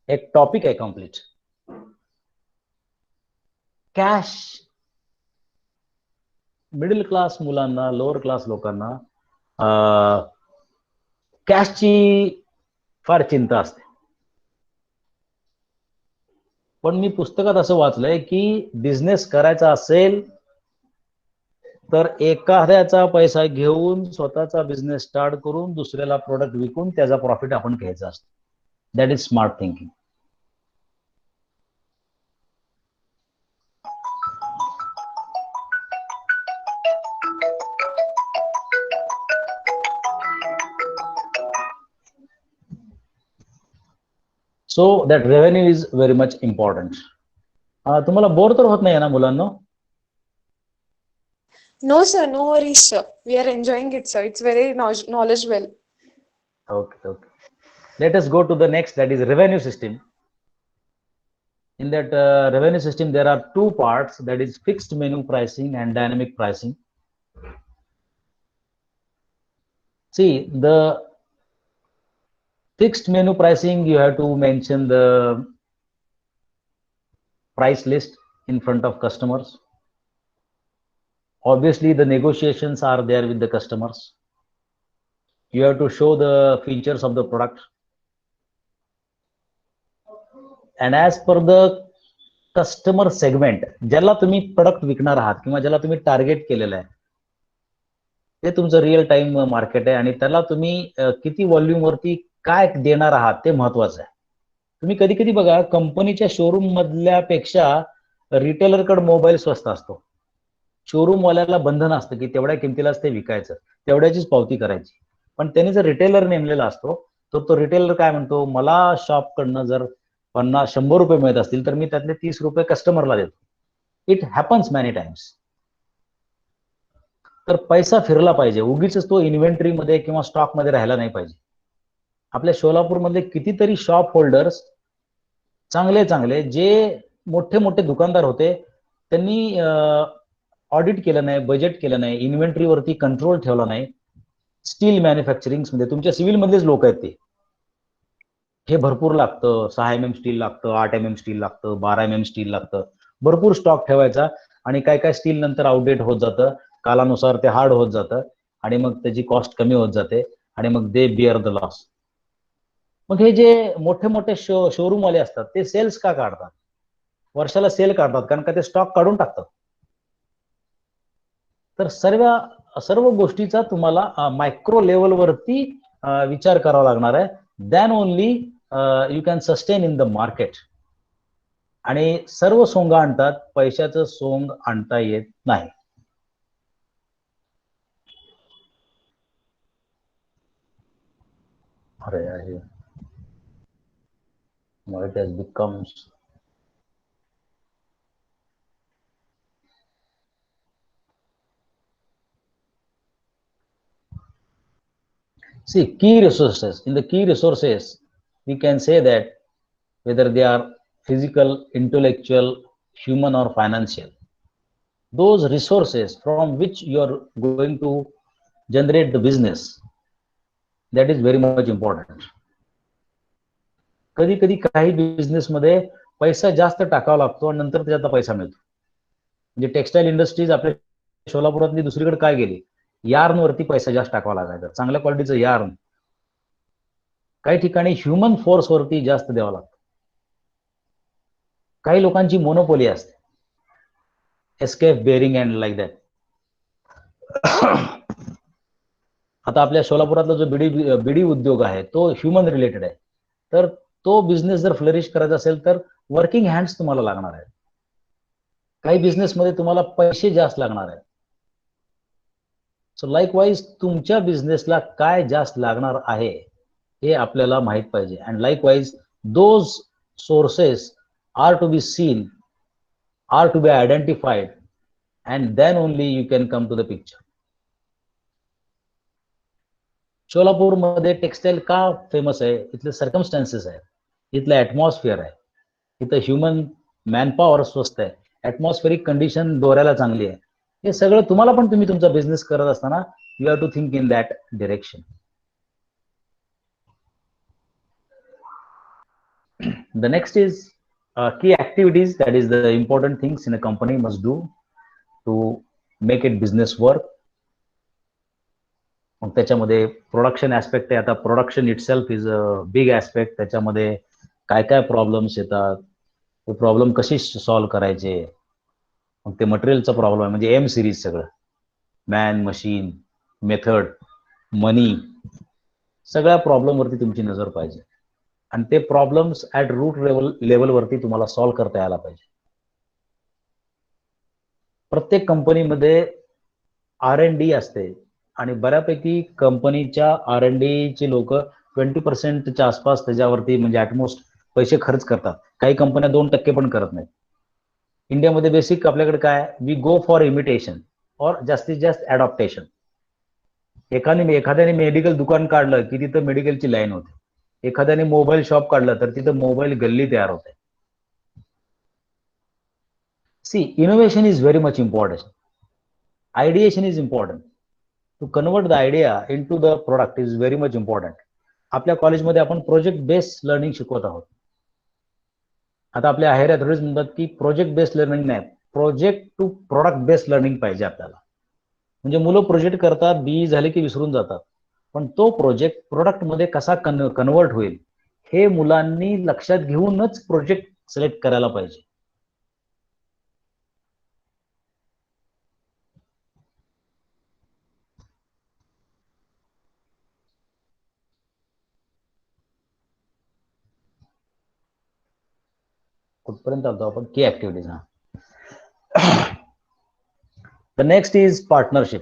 एक topic आहे complete. Cash middle class मुलांना, lower class लोकांना कॅशची फार चिंता असते. पण मी पुस्तकात असं वाचलंय की बिझनेस करायचा असेल तर एखाद्याचा पैसा घेऊन स्वतःचा बिझनेस स्टार्ट करून दुसऱ्याला प्रोडक्ट विकून त्याचा प्रॉफिट आपण घ्यायचा असतो. That is smart thinking. So that revenue is very much important. तुम्हाला बोर तर होत नाही ना मुलांना? No, sir. No worries, sir. We are enjoying it, sir. It's very knowledgeable. Okay. Let us go to the next, that is revenue system. In that revenue system, there are two parts, that is fixed menu pricing and dynamic pricing. See, the fixed menu pricing, you have to mention the price list in front of customers. Obviously, the negotiations are there with the customers. You have to show the features of the product. And as per the customer segment, ज्याला तुम्ही product विकणार आहात किंवा ज्याला तुम्ही target केलेलं आहे, ते तुमचं रिअल टाइम मार्केट आहे आणि त्याला तुम्ही किती व्हॉल्यूम वरती काय देणार आहात ते महत्वाचं आहे. तुम्ही कधी कधी बघा, कंपनीच्या शोरूम मधल्या पेक्षा रिटेलरकडे मोबाईल स्वस्त असतो. शोरूम वाल्याला बंधन असतं की तेवढ्या किमतीलाच ते विकायचं, तेवढ्याचीच पावती करायची. पण त्यांनी जर रिटेलर नेमलेला असतो तर तो रिटेलर काय म्हणतो, मला शॉप कडनं जर 50-100 रुपये मिळत असतील तर मी त्यातले 30 रुपये कस्टमरला देतो. It happens many times. तर पैसा फिरला पाहिजे, उगीच तो इन्व्हेंटरी मध्ये किंवा स्टॉक मध्ये राहायला नाही पाहिजे. आपल्या सोलापूरमधले कितीतरी शॉप होल्डर्स चांगले चांगले जे मोठे मोठे दुकानदार होते, त्यांनी ऑडिट केलं नाही, बजेट केलं नाही, इन्व्हेंटरीवरती कंट्रोल ठेवला नाही. स्टील मॅन्युफॅक्चरिंग मध्ये तुमच्या सिव्हिल मधलेच लोक आहेत ते. हे भरपूर लागतं, 6 mm स्टील लागतं, 8 mm स्टील लागतं, 12 mm स्टील लागतं. भरपूर स्टॉक ठेवायचा आणि काय काय स्टील नंतर आउटडेट होत जातं, कालानुसार ते हार्ड होत जातं आणि मग त्याची कॉस्ट कमी होत जाते आणि मग दे बिअर द लॉस. मग हे जे मोठे मोठे शोरूम वाले असतात ते सेल्स का काढतात? वर्षाला सेल काढतात कारण का ते स्टॉक काढून टाकतात. तर सर्व गोष्टीचा तुम्हाला मायक्रो लेवलवरती विचार करावा लागणार आहे. Than only you can sustain in the market. आणि सर्व सोंग आणतात, पैशाचं सोंग आणता येत नाही. अरे आहे it has becomes see key resources. In the key resources we can say that whether they are physical, intellectual, human or financial, those resources from which you are going to generate the business, that is very much important. कधी कधी काही business मध्ये पैसा जास्त टाकावा लागतो आणि नंतर त्याचा पैसा मिळतो. म्हणजे टेक्सटाईल इंडस्ट्रीज आपल्या सोलापुरातली दुसरीकडे काय गेली, यार्न वरती पैसा जास्त टाकावा लागायचा, चांगल्या क्वालिटीचं यार्न. काही ठिकाणी ह्युमन फोर्स वरती जास्त द्यावा लागतो. काही लोकांची मोनोपोली असते, escape bearing and like that. आता आपल्या सोलापुरातला जो बिडी उद्योग आहे तो ह्युमन रिलेटेड आहे. तर तो बिझनेस जर फ्लरिश करायचा असेल तर वर्किंग हँड्स तुम्हाला लागणार आहेत. काही बिझनेस मध्ये तुम्हाला पैसे जास्त लागणार आहेत. सो लाईकवाईज तुमच्या बिझनेसला काय जास्त लागणार आहे हे आपल्याला माहित पाहिजे. And likewise those sources are to be seen, are to be identified, and then only you can come to the picture. सोलापूरमध्ये टेक्सटाईल का फेमस आहे? इथले सर्कमस्टन्सेस आहेत, इथलं ऍटमॉस्फिअर आहे, इथं ह्युमन मॅनपॉवर स्वस्त आहे, ऍटमॉस्फेरिक कंडिशन डोऱ्याला चांगली आहे. हे सगळं तुम्हाला पण तुम्ही तुमचा बिझनेस करत असताना you have to think in that direction. The next is key activities, that is the important things in a company must do to make it business work. मग त्याच्यामध्ये प्रोडक्शन ऍस्पेक्ट आहे. आता production itself is a big aspect. त्याच्यामध्ये काय काय problems येतात, ते problem कशी solve करायचे. मग ते मटेरियलचा प्रॉब्लेम आहे म्हणजे एम सिरीज, सगळं मॅन, मशीन, मेथड, मनी, सगळ्या प्रॉब्लेम वरती तुमची नजर पाहिजे आणि ते प्रॉब्लेम्स ऍट रूट लेवलवरती तुम्हाला सॉल्व्ह करता यायला पाहिजे. प्रत्येक कंपनीमध्ये R&D असते आणि बऱ्यापैकी कंपनीच्या R&D ची लोक 20% आसपास त्याच्यावरती म्हणजे ॲटमोस्ट पैसे खर्च करतात. काही कंपन्या 2% पण करत नाहीत. इंडियामध्ये बेसिक आपल्याकडे काय, वी गो फॉर इमिटेशन और जास्तीत जास्त ॲडॉप्टेशन. एखाद्याने मेडिकल दुकान काढलं की तिथं मेडिकलची लाईन होते. एखाद्याने मोबाईल शॉप काढलं तर तिथं मोबाईल गल्ली तयार होते. See, innovation is very much important. Ideation is important. To convert the idea into the product is very much important. आपल्या कॉलेजमध्ये आपण प्रोजेक्ट बेस्ड लर्निंग शिकवत आहोत. आता आपल्या हायर अथॉरिटीज म्हणतात की प्रोजेक्ट बेस्ड लर्निंग नाही, project to product based learning पाहिजे आपल्याला. म्हणजे मुलं प्रोजेक्ट करतात, बी झाले की विसरून जातात, पण तो प्रोजेक्ट प्रोडक्ट मध्ये कसा कन्वर्ट होईल हे मुलांनी लक्षात घेऊनच प्रोजेक्ट सिलेक्ट करायला पाहिजे. कुठपर्यंत आलो आपण की activities. The next is partnership.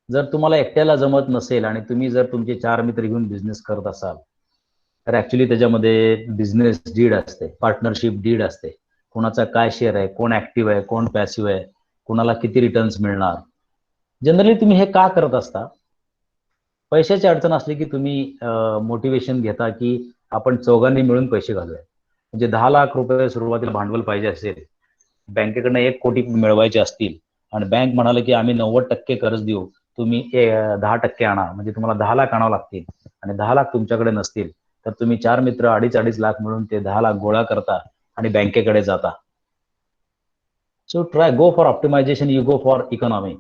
जर तुम्हाला एकट्याला जमत नसेल आणि तुम्ही जर तुमचे 4 मित्र घेऊन बिझनेस करत असाल तर ऍक्च्युली त्याच्यामध्ये बिझनेस डीड असते, पार्टनरशिप डीड असते. कोणाचा काय शेअर आहे, कोण ऍक्टिव्ह आहे, कोण पॅसिव्ह आहे, कोणाला किती रिटर्न्स मिळणार. जनरली तुम्ही हे का करत असता? पैशाची अडचण असली की तुम्ही मोटिवेशन घेता की आपण चौघांनी मिळून पैसे घालूया. म्हणजे 10 लाख रुपये सुरुवातीला भांडवल पाहिजे असेल, बँकेकडनं 1 कोटी मिळवायचे असतील आणि बँक म्हणाले की आम्ही 90% कर्ज देऊ, तुम्ही 10% आणा, म्हणजे तुम्हाला 10 लाख आणावं लागतील आणि 10 लाख तुमच्याकडे नसतील तर तुम्ही 4 मित्र 2.5 लाख मिळून ते 10 लाख गोळा करता आणि बँकेकडे जाता. So try go for optimisation, you go for economy.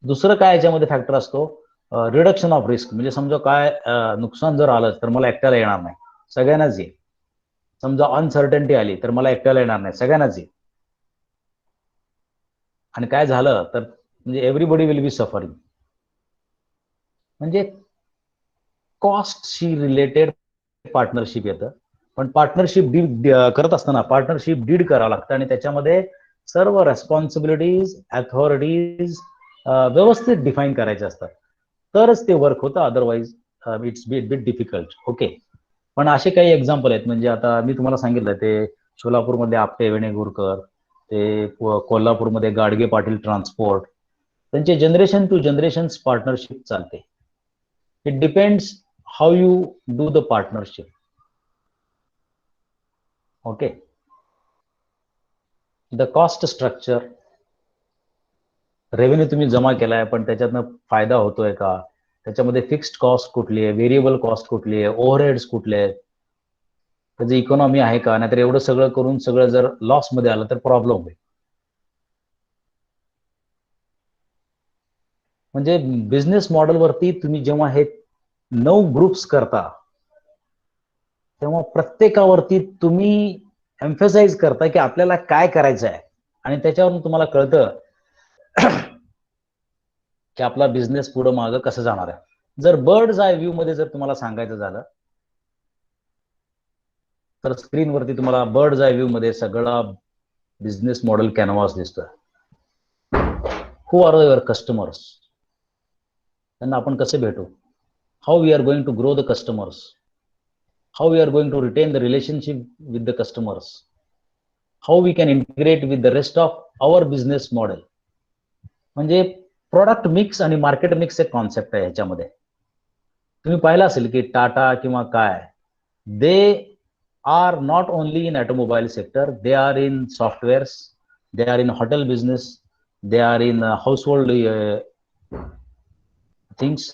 दुसरं काय याच्यामध्ये फॅक्टर असतो? Reduction of risk. म्हणजे समजा काय नुकसान जर आलं तर मला एकट्याला येणार नाही, सगळ्यांनाच येईल. समजा अनसर्टन्टी आली तर मला एकट्याला येणार नाही, सगळ्यांनाच येईल. आणि काय झालं तर म्हणजे एव्हरीबडी विल बी सफरिंग. म्हणजे कॉस्टशी रिलेटेड पार्टनरशिप येतं. पण पार्टनरशिप डीड करत असताना पार्टनरशिप डीड करावं लागतं आणि त्याच्यामध्ये सर्व रेस्पॉन्सिबिलिटीज, अथॉरिटीज व्यवस्थित डिफाईन करायचे असतात, तरच ते वर्क होतं. Otherwise it's bit difficult. Okay. पण असे काही एक्झाम्पल आहेत. म्हणजे आता मी तुम्हाला सांगितलं ते सोलापूरमध्ये आपटे वेणेगुरकर, ते कोल्हापूरमध्ये गाडगे पाटील ट्रान्सपोर्ट, त्यांचे जनरेशन टू जनरेशन पार्टनरशिप चालते. It depends how you do the partnership. Okay. The cost structure. Revenue तुम्ही जमा केलाय पण त्याच्यातनं फायदा होतोय का, त्याच्यामध्ये फिक्स्ड कॉस्ट कुठली आहे, व्हेरिएबल कॉस्ट कुठली आहे, ओव्हरहेड्स कुठले आहेत, त्याचं इकॉनॉमी आहे का, नाहीतर एवढं सगळं करून सगळं जर लॉस मध्ये आलं तर प्रॉब्लेम होईल. म्हणजे बिझनेस मॉडेलवरती तुम्ही जेव्हा हे 9 ग्रुप्स करता तेव्हा प्रत्येकावरती तुम्ही एम्फसाइज करता की आपल्याला काय करायचं आहे आणि त्याच्यावरून तुम्हाला कळतं की आपला बिझनेस पुढे मागं कसं जाणार आहे. जर बर्ड्स आय व्ह्यू मध्ये जर तुम्हाला सांगायचं झालं तर स्क्रीनवरती तुम्हाला बर्ड्स आय व्ह्यू मध्ये सगळा बिझनेस मॉडेल कॅनव्हास दिसतोय. हू आर युअर कस्टमर्स, त्यांना आपण कसे भेटू, how we are going to grow the customers, how we are going to retain the relationship with the customers, how we can integrate with the rest of our business model. म्हणजे product mix आणि market mix एक concept आहे ह्याच्यामध्ये. तुम्ही पाहिलं असेल की टाटा किंवा काय, they are not only in automobile sector, they are in softwares, they are in hotel business, they are in household things.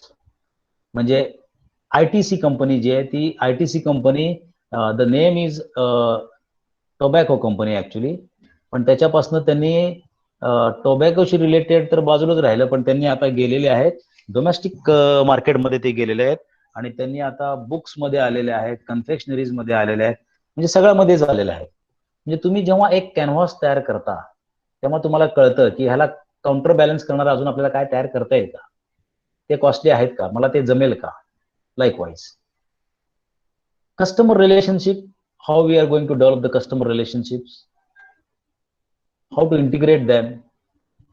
म्हणजे ITC कंपनी जी आहे ती ITC company, the name is tobacco company actually, पण त्याच्यापासून त्यांनी टोबॅकोशी related तर बाजूलाच राहिलं, पण त्यांनी आता गेलेले आहेत डोमेस्टिक मार्केटमध्ये, ते गेलेले आहेत आणि त्यांनी आता बुक्स मध्ये आलेले आहेत, कन्फेक्शनरीज मध्ये आलेले आहेत, म्हणजे सगळ्यामध्ये झालेलं आहे. म्हणजे तुम्ही जेव्हा एक कॅनव्हास तयार करता तेव्हा तुम्हाला कळतं की ह्याला काउंटर बॅलन्स करणारा अजून आपल्याला काय तयार करता येईल का, ते कॉस्टली आहेत का, मला ते जमेल का. Likewise, customer relationship, how we are going to develop the customer relationships, how to integrate them,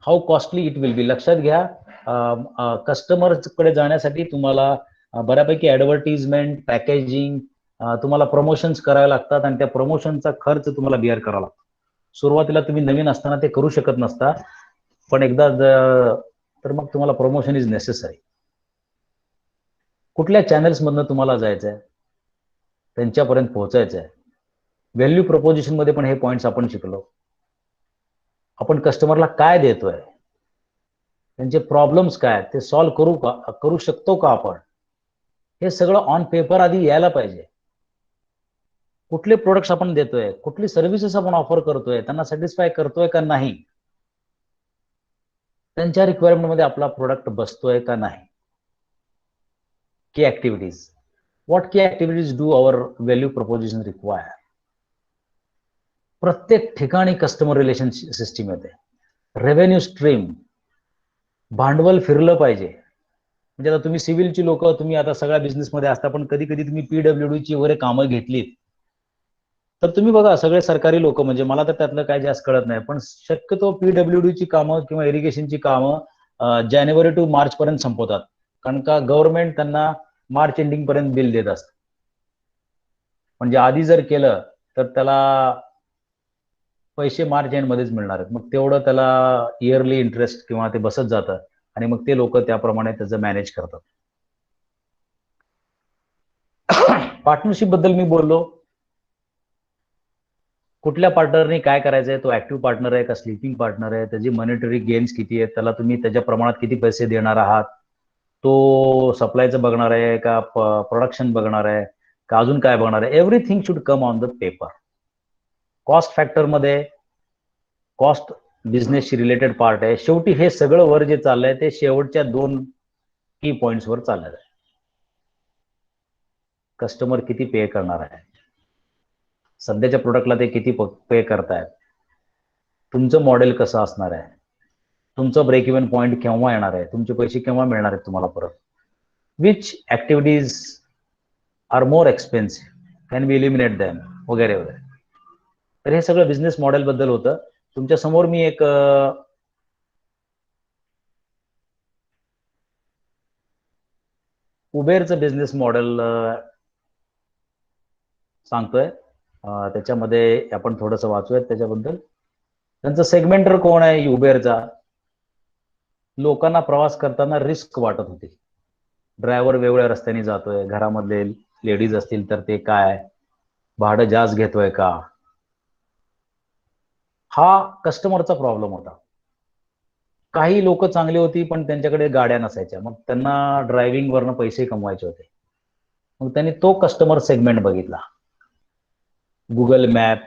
how costly it will be. लक्षात घ्या, कस्टमर कडे जाण्यासाठी तुम्हाला बऱ्यापैकी ऍडव्हर्टिजमेंट, पॅकेजिंग, तुम्हाला प्रमोशन्स करावे लागतात आणि त्या प्रमोशनचा खर्च तुम्हाला बिअर करावा लागतो. सुरुवातीला तुम्ही नवीन असताना ते करू शकत नसता, पण एकदा तर मग तुम्हाला प्रमोशन इज नेसेसरी. कुठल्या चॅनल्स मधनं तुम्हाला जायचंय, त्यांच्यापर्यंत पोहोचायचंय. व्हॅल्यू प्रपोजिशन मध्ये पण हे पॉइंट्स आपण शिकलो. आपण कस्टमरला काय देतोय, त्यांचे प्रॉब्लेम्स काय, ते सॉल्व्ह करू शकतो का आपण, हे सगळं ऑन पेपर आधी यायला पाहिजे. कुठले प्रोडक्ट्स आपण देतोय, कुठली सर्व्हिसेस आपण ऑफर करतोय, त्यांना सॅटिस्फाय करतोय का नाही, त्यांच्या रिक्वायरमेंट मध्ये आपला प्रोडक्ट बसतोय का नाही. Key activities. What key activities do our value proposition require? प्रत्येक ठिकाणी कस्टमर रिलेशन सिस्टीम येते. रेव्हेन्यू स्ट्रीम, भांडवल फिरलं पाहिजे. म्हणजे आता तुम्ही सिव्हिलची लोक, तुम्ही आता सगळ्या बिझनेसमध्ये असता, पण कधी कधी तुम्ही PWD ची वगैरे कामं घेतलीत तर तुम्ही बघा सगळे सरकारी लोक, म्हणजे मला तर त्यातलं काय जास्त कळत नाही, पण शक्यतो PWD ची कामं किंवा इरिगेशनची कामं जानेवारी टू मार्च पर्यंत संपवतात, कारण का गव्हर्नमेंट त्यांना मार्च एंडिंग पर्यंत बिल देत असतं. म्हणजे आधी जर केलं तर त्याला पैसे मार्च एंड मध्येच मिळणार आहेत, मग तेवढं त्याला इयरली इंटरेस्ट किंवा ते बसत जातं आणि मग ते लोक त्याप्रमाणे त्याचं मॅनेज करतात. पार्टनरशिप बद्दल मी बोललो. कुठल्या पार्टनरने काय करायचंय, तो ऍक्टिव्ह पार्टनर आहे का स्लीपिंग पार्टनर आहे, त्याची मॉनिटरी गेन्स किती आहेत, त्याला तुम्ही त्याच्या प्रमाणात किती पैसे देणार आहात, तो सप्लायचं बघणार आहे का प्रोडक्शन बघणार आहे का अजून काय बघणार आहे, everything should come on the paper. Cost factor मध्ये कॉस्ट बिझनेसशी रिलेटेड पार्ट आहे. शेवटी हे सगळं वर जे चाललंय ते शेवटच्या 2 की पॉइंट्सवर चाललेलं आहे. कस्टमर किती पे करणार आहे, सध्याच्या प्रोडक्टला ते किती पे करतायत, तुमचं मॉडेल कसं असणार आहे, तुमचं ब्रेक इव्हन पॉईंट केव्हा येणार आहे, तुमचे पैसे केव्हा मिळणार आहेत तुम्हाला परत, which activities are more expensive, can be eliminate them, वगैरे वगैरे. तर हे सगळं बिझनेस मॉडेल बद्दल होतं. तुमच्या समोर मी एक उबेरचं बिझनेस मॉडेल सांगतोय. त्याच्यामध्ये आपण थोडंसं वाचूयात त्याच्याबद्दल. त्यांचं सेगमेंटर कोण आहे उबेरचा? लोकांना प्रवास करताना रिस्क वाटत होती. ड्रायव्हर वेगवेगळ्या रस्त्याने जातोय, घरामधले लेडीज असतील तर ते काय भाडं जास्त घेतोय का, हा कस्टमरचा प्रॉब्लेम होता. काही लोक चांगली होती पण त्यांच्याकडे गाड्या नसायच्या, मग त्यांना ड्रायव्हिंग वरनं पैसे कमवायचे होते. मग त्यांनी तो कस्टमर सेगमेंट बघितला. गुगल मॅप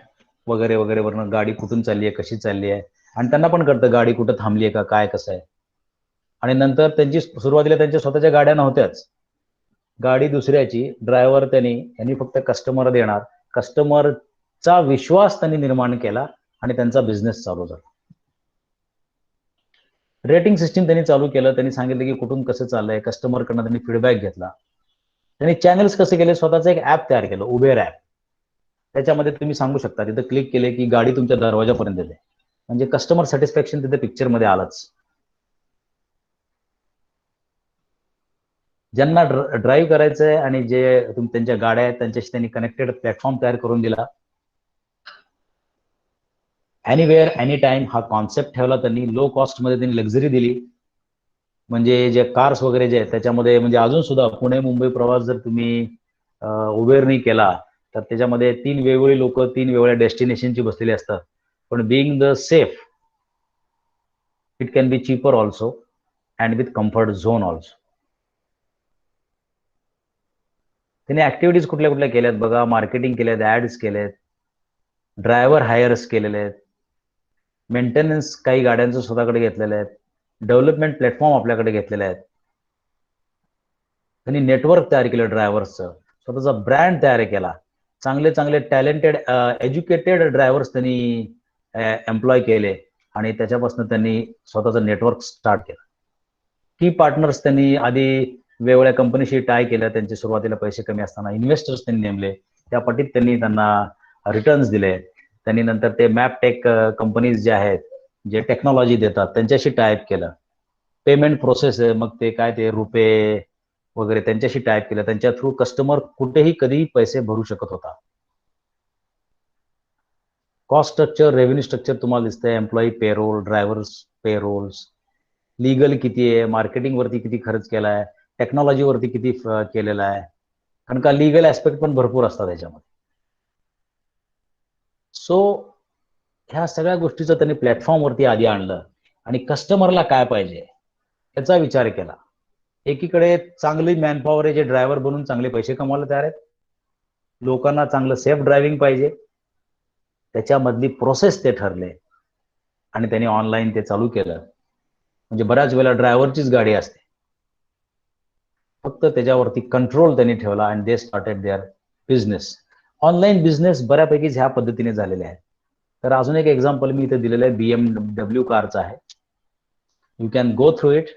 वगैरे वगैरे वरनं गाडी कुठून चालली आहे, कशी चालली आहे, आणि त्यांना पण कळतं गाडी कुठं थांबली आहे का, काय कसं आहे. आणि नंतर त्यांची सुरुवातीला त्यांच्या स्वतःच्या गाड्या नव्हत्याच, गाडी दुसऱ्याची, ड्रायव्हर यांनी फक्त कस्टमर देणार. कस्टमरचा विश्वास त्यांनी निर्माण केला आणि त्यांचा बिझनेस चालू झाला. रेटिंग सिस्टीम त्यांनी चालू केलं. त्यांनी सांगितलं की कुठून कसं चाललंय, कस्टमरकडनं त्यांनी फीडबॅक घेतला. त्यांनी चॅनल्स कसे केले, स्वतःचं एक ऍप तयार केलं, उबेर ऍप. त्याच्यामध्ये तुम्ही सांगू शकता, तिथं क्लिक केले की गाडी तुमच्या दरवाजापर्यंत येते. म्हणजे कस्टमर सॅटिस्फॅक्शन तिथे पिक्चरमध्ये आलंच. ज्यांना ड्राईव्ह करायचंय आणि जे त्यांच्या गाड्या आहेत त्यांच्याशी त्यांनी कनेक्टेड प्लॅटफॉर्म तयार करून दिला. एनिवेअर एनी टाइम हा कॉन्सेप्ट ठेवला त्यांनी. लो कॉस्टमध्ये त्यांनी लक्झरी दिली. म्हणजे जे कार्स वगैरे जे आहेत त्याच्यामध्ये, म्हणजे अजून सुद्धा पुणे मुंबई प्रवास जर तुम्ही उबेरनी केला तर त्याच्यामध्ये 3 वेगवेगळी लोक 3 वेगवेगळ्या डेस्टिनेशनची बसलेली असतात. पण being the safe, it can be cheaper also and with comfort zone also. त्यांनी ऍक्टिव्हिटीज कुठल्या कुठल्या केल्यात बघा. मार्केटिंग केल्यात, ऍड्स केल्यात, ड्रायव्हर हायर्स केलेले आहेत, मेंटेनन्स काही गाड्यांचं स्वतःकडे घेतलेलं आहेत, डेव्हलपमेंट प्लॅटफॉर्म आपल्याकडे घेतलेले आहेत. त्यांनी नेटवर्क तयार केलं ड्रायव्हर्सचं, स्वतःचा ब्रँड तयार केला. चांगले चांगले टॅलेंटेड एज्युकेटेड ड्रायव्हर्स त्यांनी एम्प्लॉय केले आणि त्याच्यापासून त्यांनी स्वतःचं नेटवर्क स्टार्ट केलं. की पार्टनर्स त्यांनी आधी वेगवेगळ्या कंपनीशी टाय केलं. त्यांचे सुरुवातीला पैसे कमी असताना इन्व्हेस्टर्स त्यांनी नेमले, त्या पटीत त्यांनी त्यांना रिटर्न्स दिले. त्यांनी नंतर ते मॅपटेक कंपनीज जे आहेत जे टेक्नॉलॉजी देतात त्यांच्याशी टायअप केलं. पेमेंट प्रोसेस आहे, मग ते काय ते रुपे वगैरे त्यांच्याशी टायप केलं. त्यांच्या थ्रू कस्टमर कुठेही कधीही पैसे भरू शकत होता. कॉस्ट स्ट्रक्चर, रेव्हेन्यू स्ट्रक्चर तुम्हाला दिसतंय. Employee payroll, drivers payrolls, legal किती आहे, मार्केटिंग वरती किती खर्च केलाय, टेक्नॉलॉजी वरती किती केलेला आहे, कारण का लीगल ऍस्पेक्ट पण भरपूर असतात त्याच्यामध्ये. सो ह्या सगळ्या गोष्टीचं त्यांनी प्लॅटफॉर्म वरती आधी आणलं आणि कस्टमरला काय पाहिजे याचा विचार केला. एकीकडे चांगली मॅनपॉवर आहे, जे ड्रायव्हर बनून चांगले पैसे कमवायला तयार आहेत. लोकांना चांगलं सेफ ड्रायव्हिंग पाहिजे, त्याच्यामधली प्रोसेस ते ठरले आणि त्यांनी ऑनलाईन ते चालू केलं. म्हणजे बऱ्याच वेळेला ड्रायव्हरचीच गाडी असते, फक्त त्याच्यावरती कंट्रोल त्यांनी ठेवला and they started there business. Online business बऱ्यापैकी ह्या पद्धतीने झालेले आहे. तर अजून एक एक्झाम्पल मी इथे दिलेलं आहे, BMW कारचं आहे. You can go through it.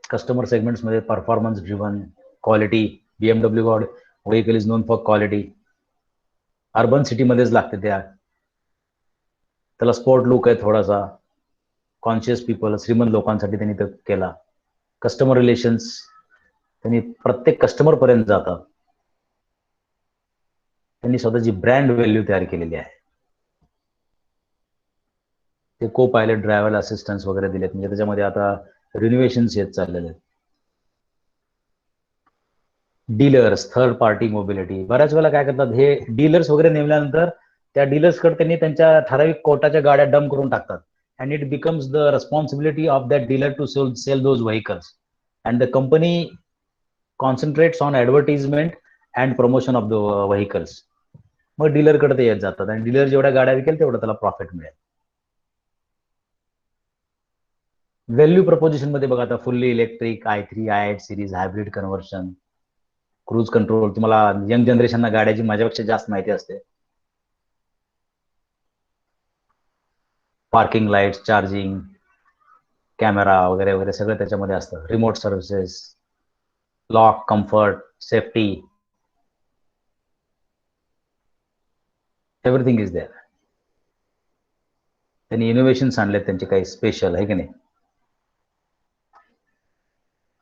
Customer segments मध्ये performance driven, quality. BMW good vehicle is known for quality. Urban सिटीमध्येच लागते त्याला स्पोर्ट लुक आहे थोडासा. कॉन्शियस पीपल, श्रीमंत लोकांसाठी त्यांनी ते केला. कस्टमर रिलेशन्स, त्यांनी प्रत्येक कस्टमर पर्यंत जातात. त्यांनी स्वतःची ब्रँड व्हॅल्यू तयार केलेली आहे. ते को पायलट ड्रायव्हर असिस्टन्स वगैरे दिलेत, म्हणजे त्याच्यामध्ये आता रिनोव्हेशन्स येत चाललेले आहेत. Dealers, third party mobility. बऱ्याच वेळेला काय करतात, हे डीलर्स वगैरे नेमल्यानंतर त्या डीलर्सकडे त्यांनी त्यांच्या ठराविक कोटाच्या गाड्या डंप करून टाकतात. And it becomes the responsibility of that dealer to sell those vehicles. And the company concentrates on advertisement and promotion of the vehicles. मग डीलरकडे ते येत जातात आणि डीलर जेवढ्या गाड्या विकेल तेवढं त्याला प्रॉफिट मिळेल. व्हॅल्यू प्रपोजिशन मध्ये बघा, आता fully electric, i3, i8 series, hybrid conversion, cruise control. तुम्हाला यंग जनरेशनना गाड्याची माझ्यापेक्षा जास्त माहिती असते. पार्किंग लाईट्स, चार्जिंग, कॅमेरा वगैरे वगैरे सगळं त्याच्यामध्ये असतं. Remote services, lock, comfort, safety, everything is there. त्यांनी इनोव्हेशन्स आणलेत त्यांचे काही स्पेशल, आहे की नाही.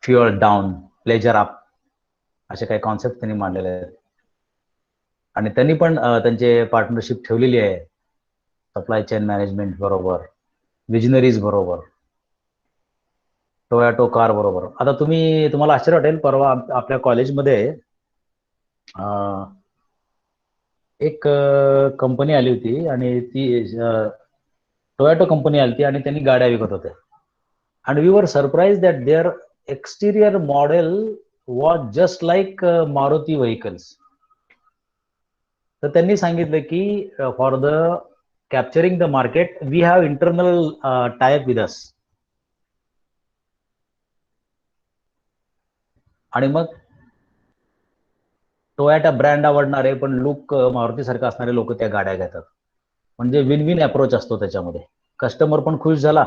फ्युअल डाऊन, प्लेजर अप, असे काही कॉन्सेप्ट त्यांनी मांडलेले आहेत. आणि त्यांनी पण त्यांचे पार्टनरशिप ठेवलेली आहे सप्लाय चेन मॅनेजमेंट बरोबर, विजनरीज बरोबर, टोयोटो कार बरोबर. आता तुम्हाला आश्चर्य वाटेल, परवा आपल्या कॉलेजमध्ये एक कंपनी आली होती आणि ती टोयोटो कंपनी आली होती आणि त्यांनी गाड्या विकत होत्या. आणि we were surprise that their exterior model was just like Maruti vehicles. तर त्यांनी सांगितलं की for the capturing the market we have internal tie up with us. आणि मग टोयोटा ब्रँड आवडणारे पण लुक मारुती सारखं असणारे लोक त्या गाड्या घेतात. म्हणजे विन विन अप्रोच असतो त्याच्यामध्ये. कस्टमर पण खुश झाला,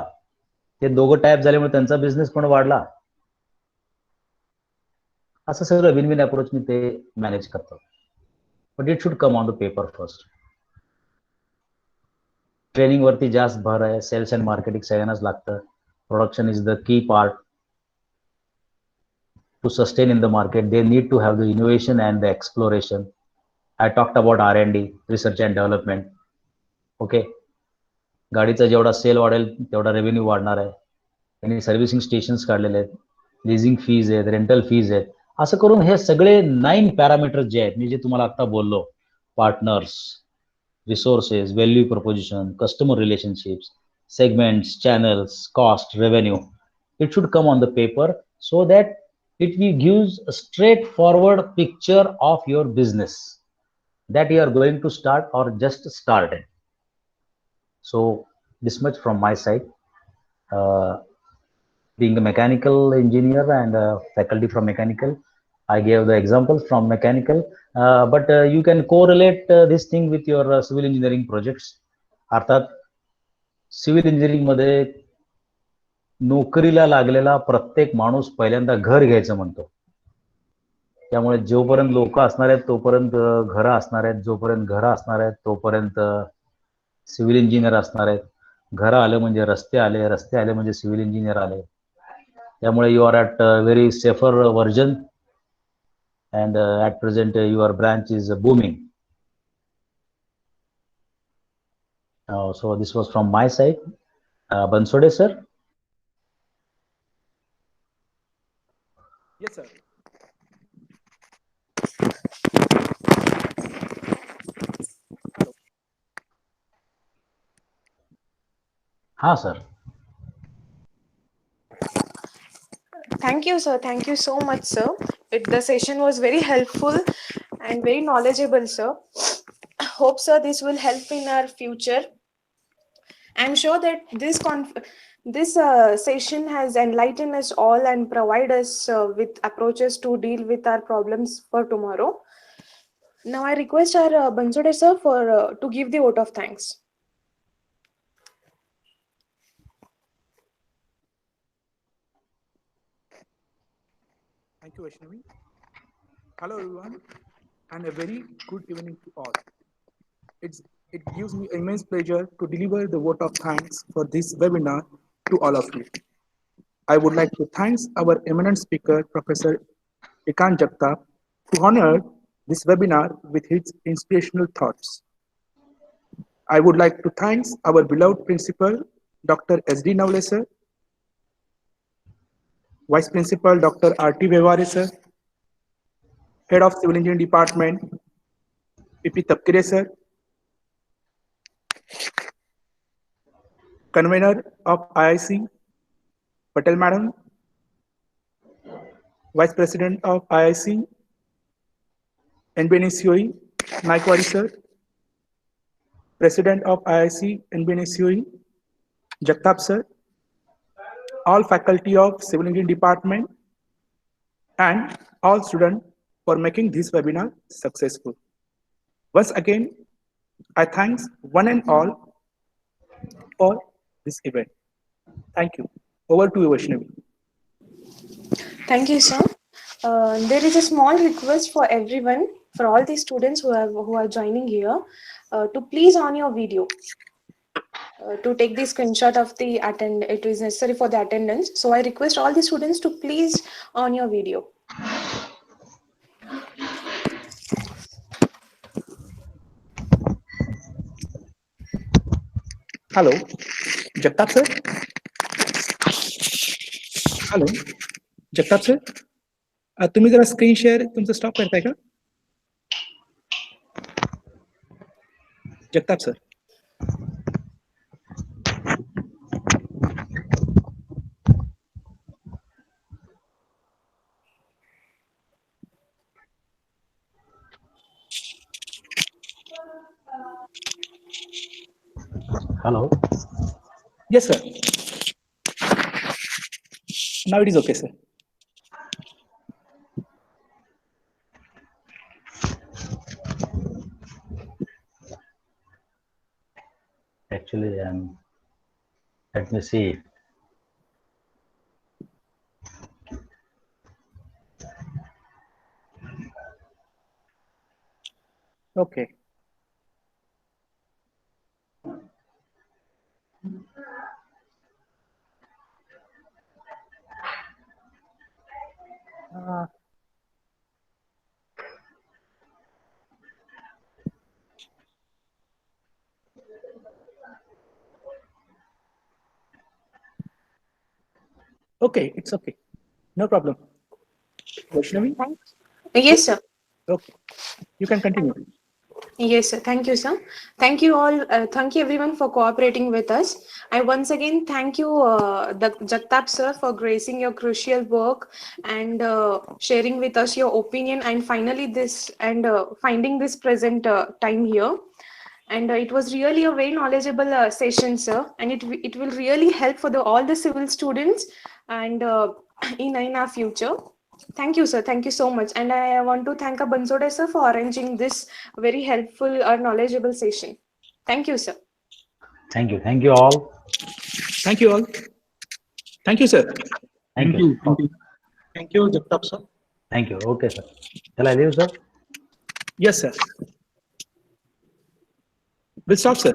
ते दोघं टाईप झाल्यामुळे त्यांचा बिझनेस पण वाढला. असं सगळं विन विन अप्रोच मी ते मॅनेज करतो. But it should come on the paper first. Training वरती जास्त भर आहे. सेल्स अँड मार्केटिंग सगळ्यांनाच लागतं. Production is the key part to sustain in the market. They need to have the innovation and the exploration. I talked about R&D, research and development. Okay. गाडीचा जेवढा cell वाढेल तेवढा revenue वाढणार आहे. त्यांनी servicing stations काढलेले आहेत, leasing fees आहेत, रेंटल फीज आहेत. असं करून हे सगळे 9 पॅरामीटर्स जे आहेत, मी जे तुम्हाला आता बोललो, partners, resources, value preposition, customer relationships, segments, channels, cost, revenue, it should come on the paper so that it gives a straightforward picture of your business that you are going to start or just started. So this much from my side. Being a mechanical engineer and a faculty from mechanical, I gave the examples from mechanical, but you can correlate this thing with your civil engineering projects. अर्थात civil engineering मध्ये नोकरीला लागलेला प्रत्येक माणूस पहिल्यांदा घर घ्यायचं म्हणतो. त्यामुळे जोपर्यंत लोक असणार आहेत तोपर्यंत घरं असणार आहेत, जोपर्यंत घरं असणार आहेत तोपर्यंत सिव्हिल इंजिनियर असणार आहेत. घरं आले म्हणजे रस्ते आले, रस्ते आले म्हणजे सिव्हिल इंजिनियर आले. त्यामुळे you are at very safer version and at present your branch is booming. So this was from my side. Bansode sir. Yes, sir. हाँ sir. Thank you, sir. Thank you so much, sir. The session was very helpful and very knowledgeable, sir. Hope, sir, this will help in our future. I'm sure that this session has enlightened us all and provide us with approaches to deal with our problems for tomorrow. Now I request our Bansode sir for to give the vote of thanks. Thank you, Vaishnavi. Hello, everyone, and a very good evening to all. It gives me immense pleasure to deliver the vote of thanks for this webinar to all of you. I would like to thank our eminent speaker, Professor Ekant Jagtap, who honored this webinar with his inspirational thoughts. I would like to thank our beloved principal, Dr. S.D. Navle sir, Vice Principal, Dr. R.T. Vevare sir, Head of Civil Engineering Department, P.P. Tapkire sir, Convener of IIC, Patel Madam, Vice President of IIC, NBNCOE, Naikwari sir, President of IIC, NBNCOE, Jagtap sir, all faculty of Civil Engineering Department, and all students for making this webinar successful. Once again, I thank one and all for this event. Thank you. Over to you, Vaishnavi. Thank you, sir. There is a small request for everyone, for all the students who are joining here, to please on your video. To take the screenshot of the it is necessary for the attendance. So I request all the students to please on your video. Hello, Jagtap sir. Hello, Jagtap sir. तुम्ही जरा screen share तुमचं stop करताय का? Jagtap sir. Hello. Yes, sir. Now it is okay, sir. Actually, let me see. Okay. Okay, it's okay. No problem. Vaishnavi? Yes, sir. Okay. You can continue. Yes, sir. Thank you, sir. Thank you all. Thank you everyone for cooperating with us. I once again thank you, Jagtap sir, for gracing your crucial work and sharing with us your opinion and finally finding this present time here. And it was really a very knowledgeable session, sir. And it will really help for all the civil students and in our future. Thank you, sir. Thank you so much. And I want to thank Bansode sir for arranging this very helpful knowledgeable session. Thank you, sir. Thank you. Thank you all. Thank you all. Thank you, sir. Thank you. Thank you, Jagtap sir. Thank you. Okay, sir. Shall I leave, sir? Yes, sir. We'll stop, sir.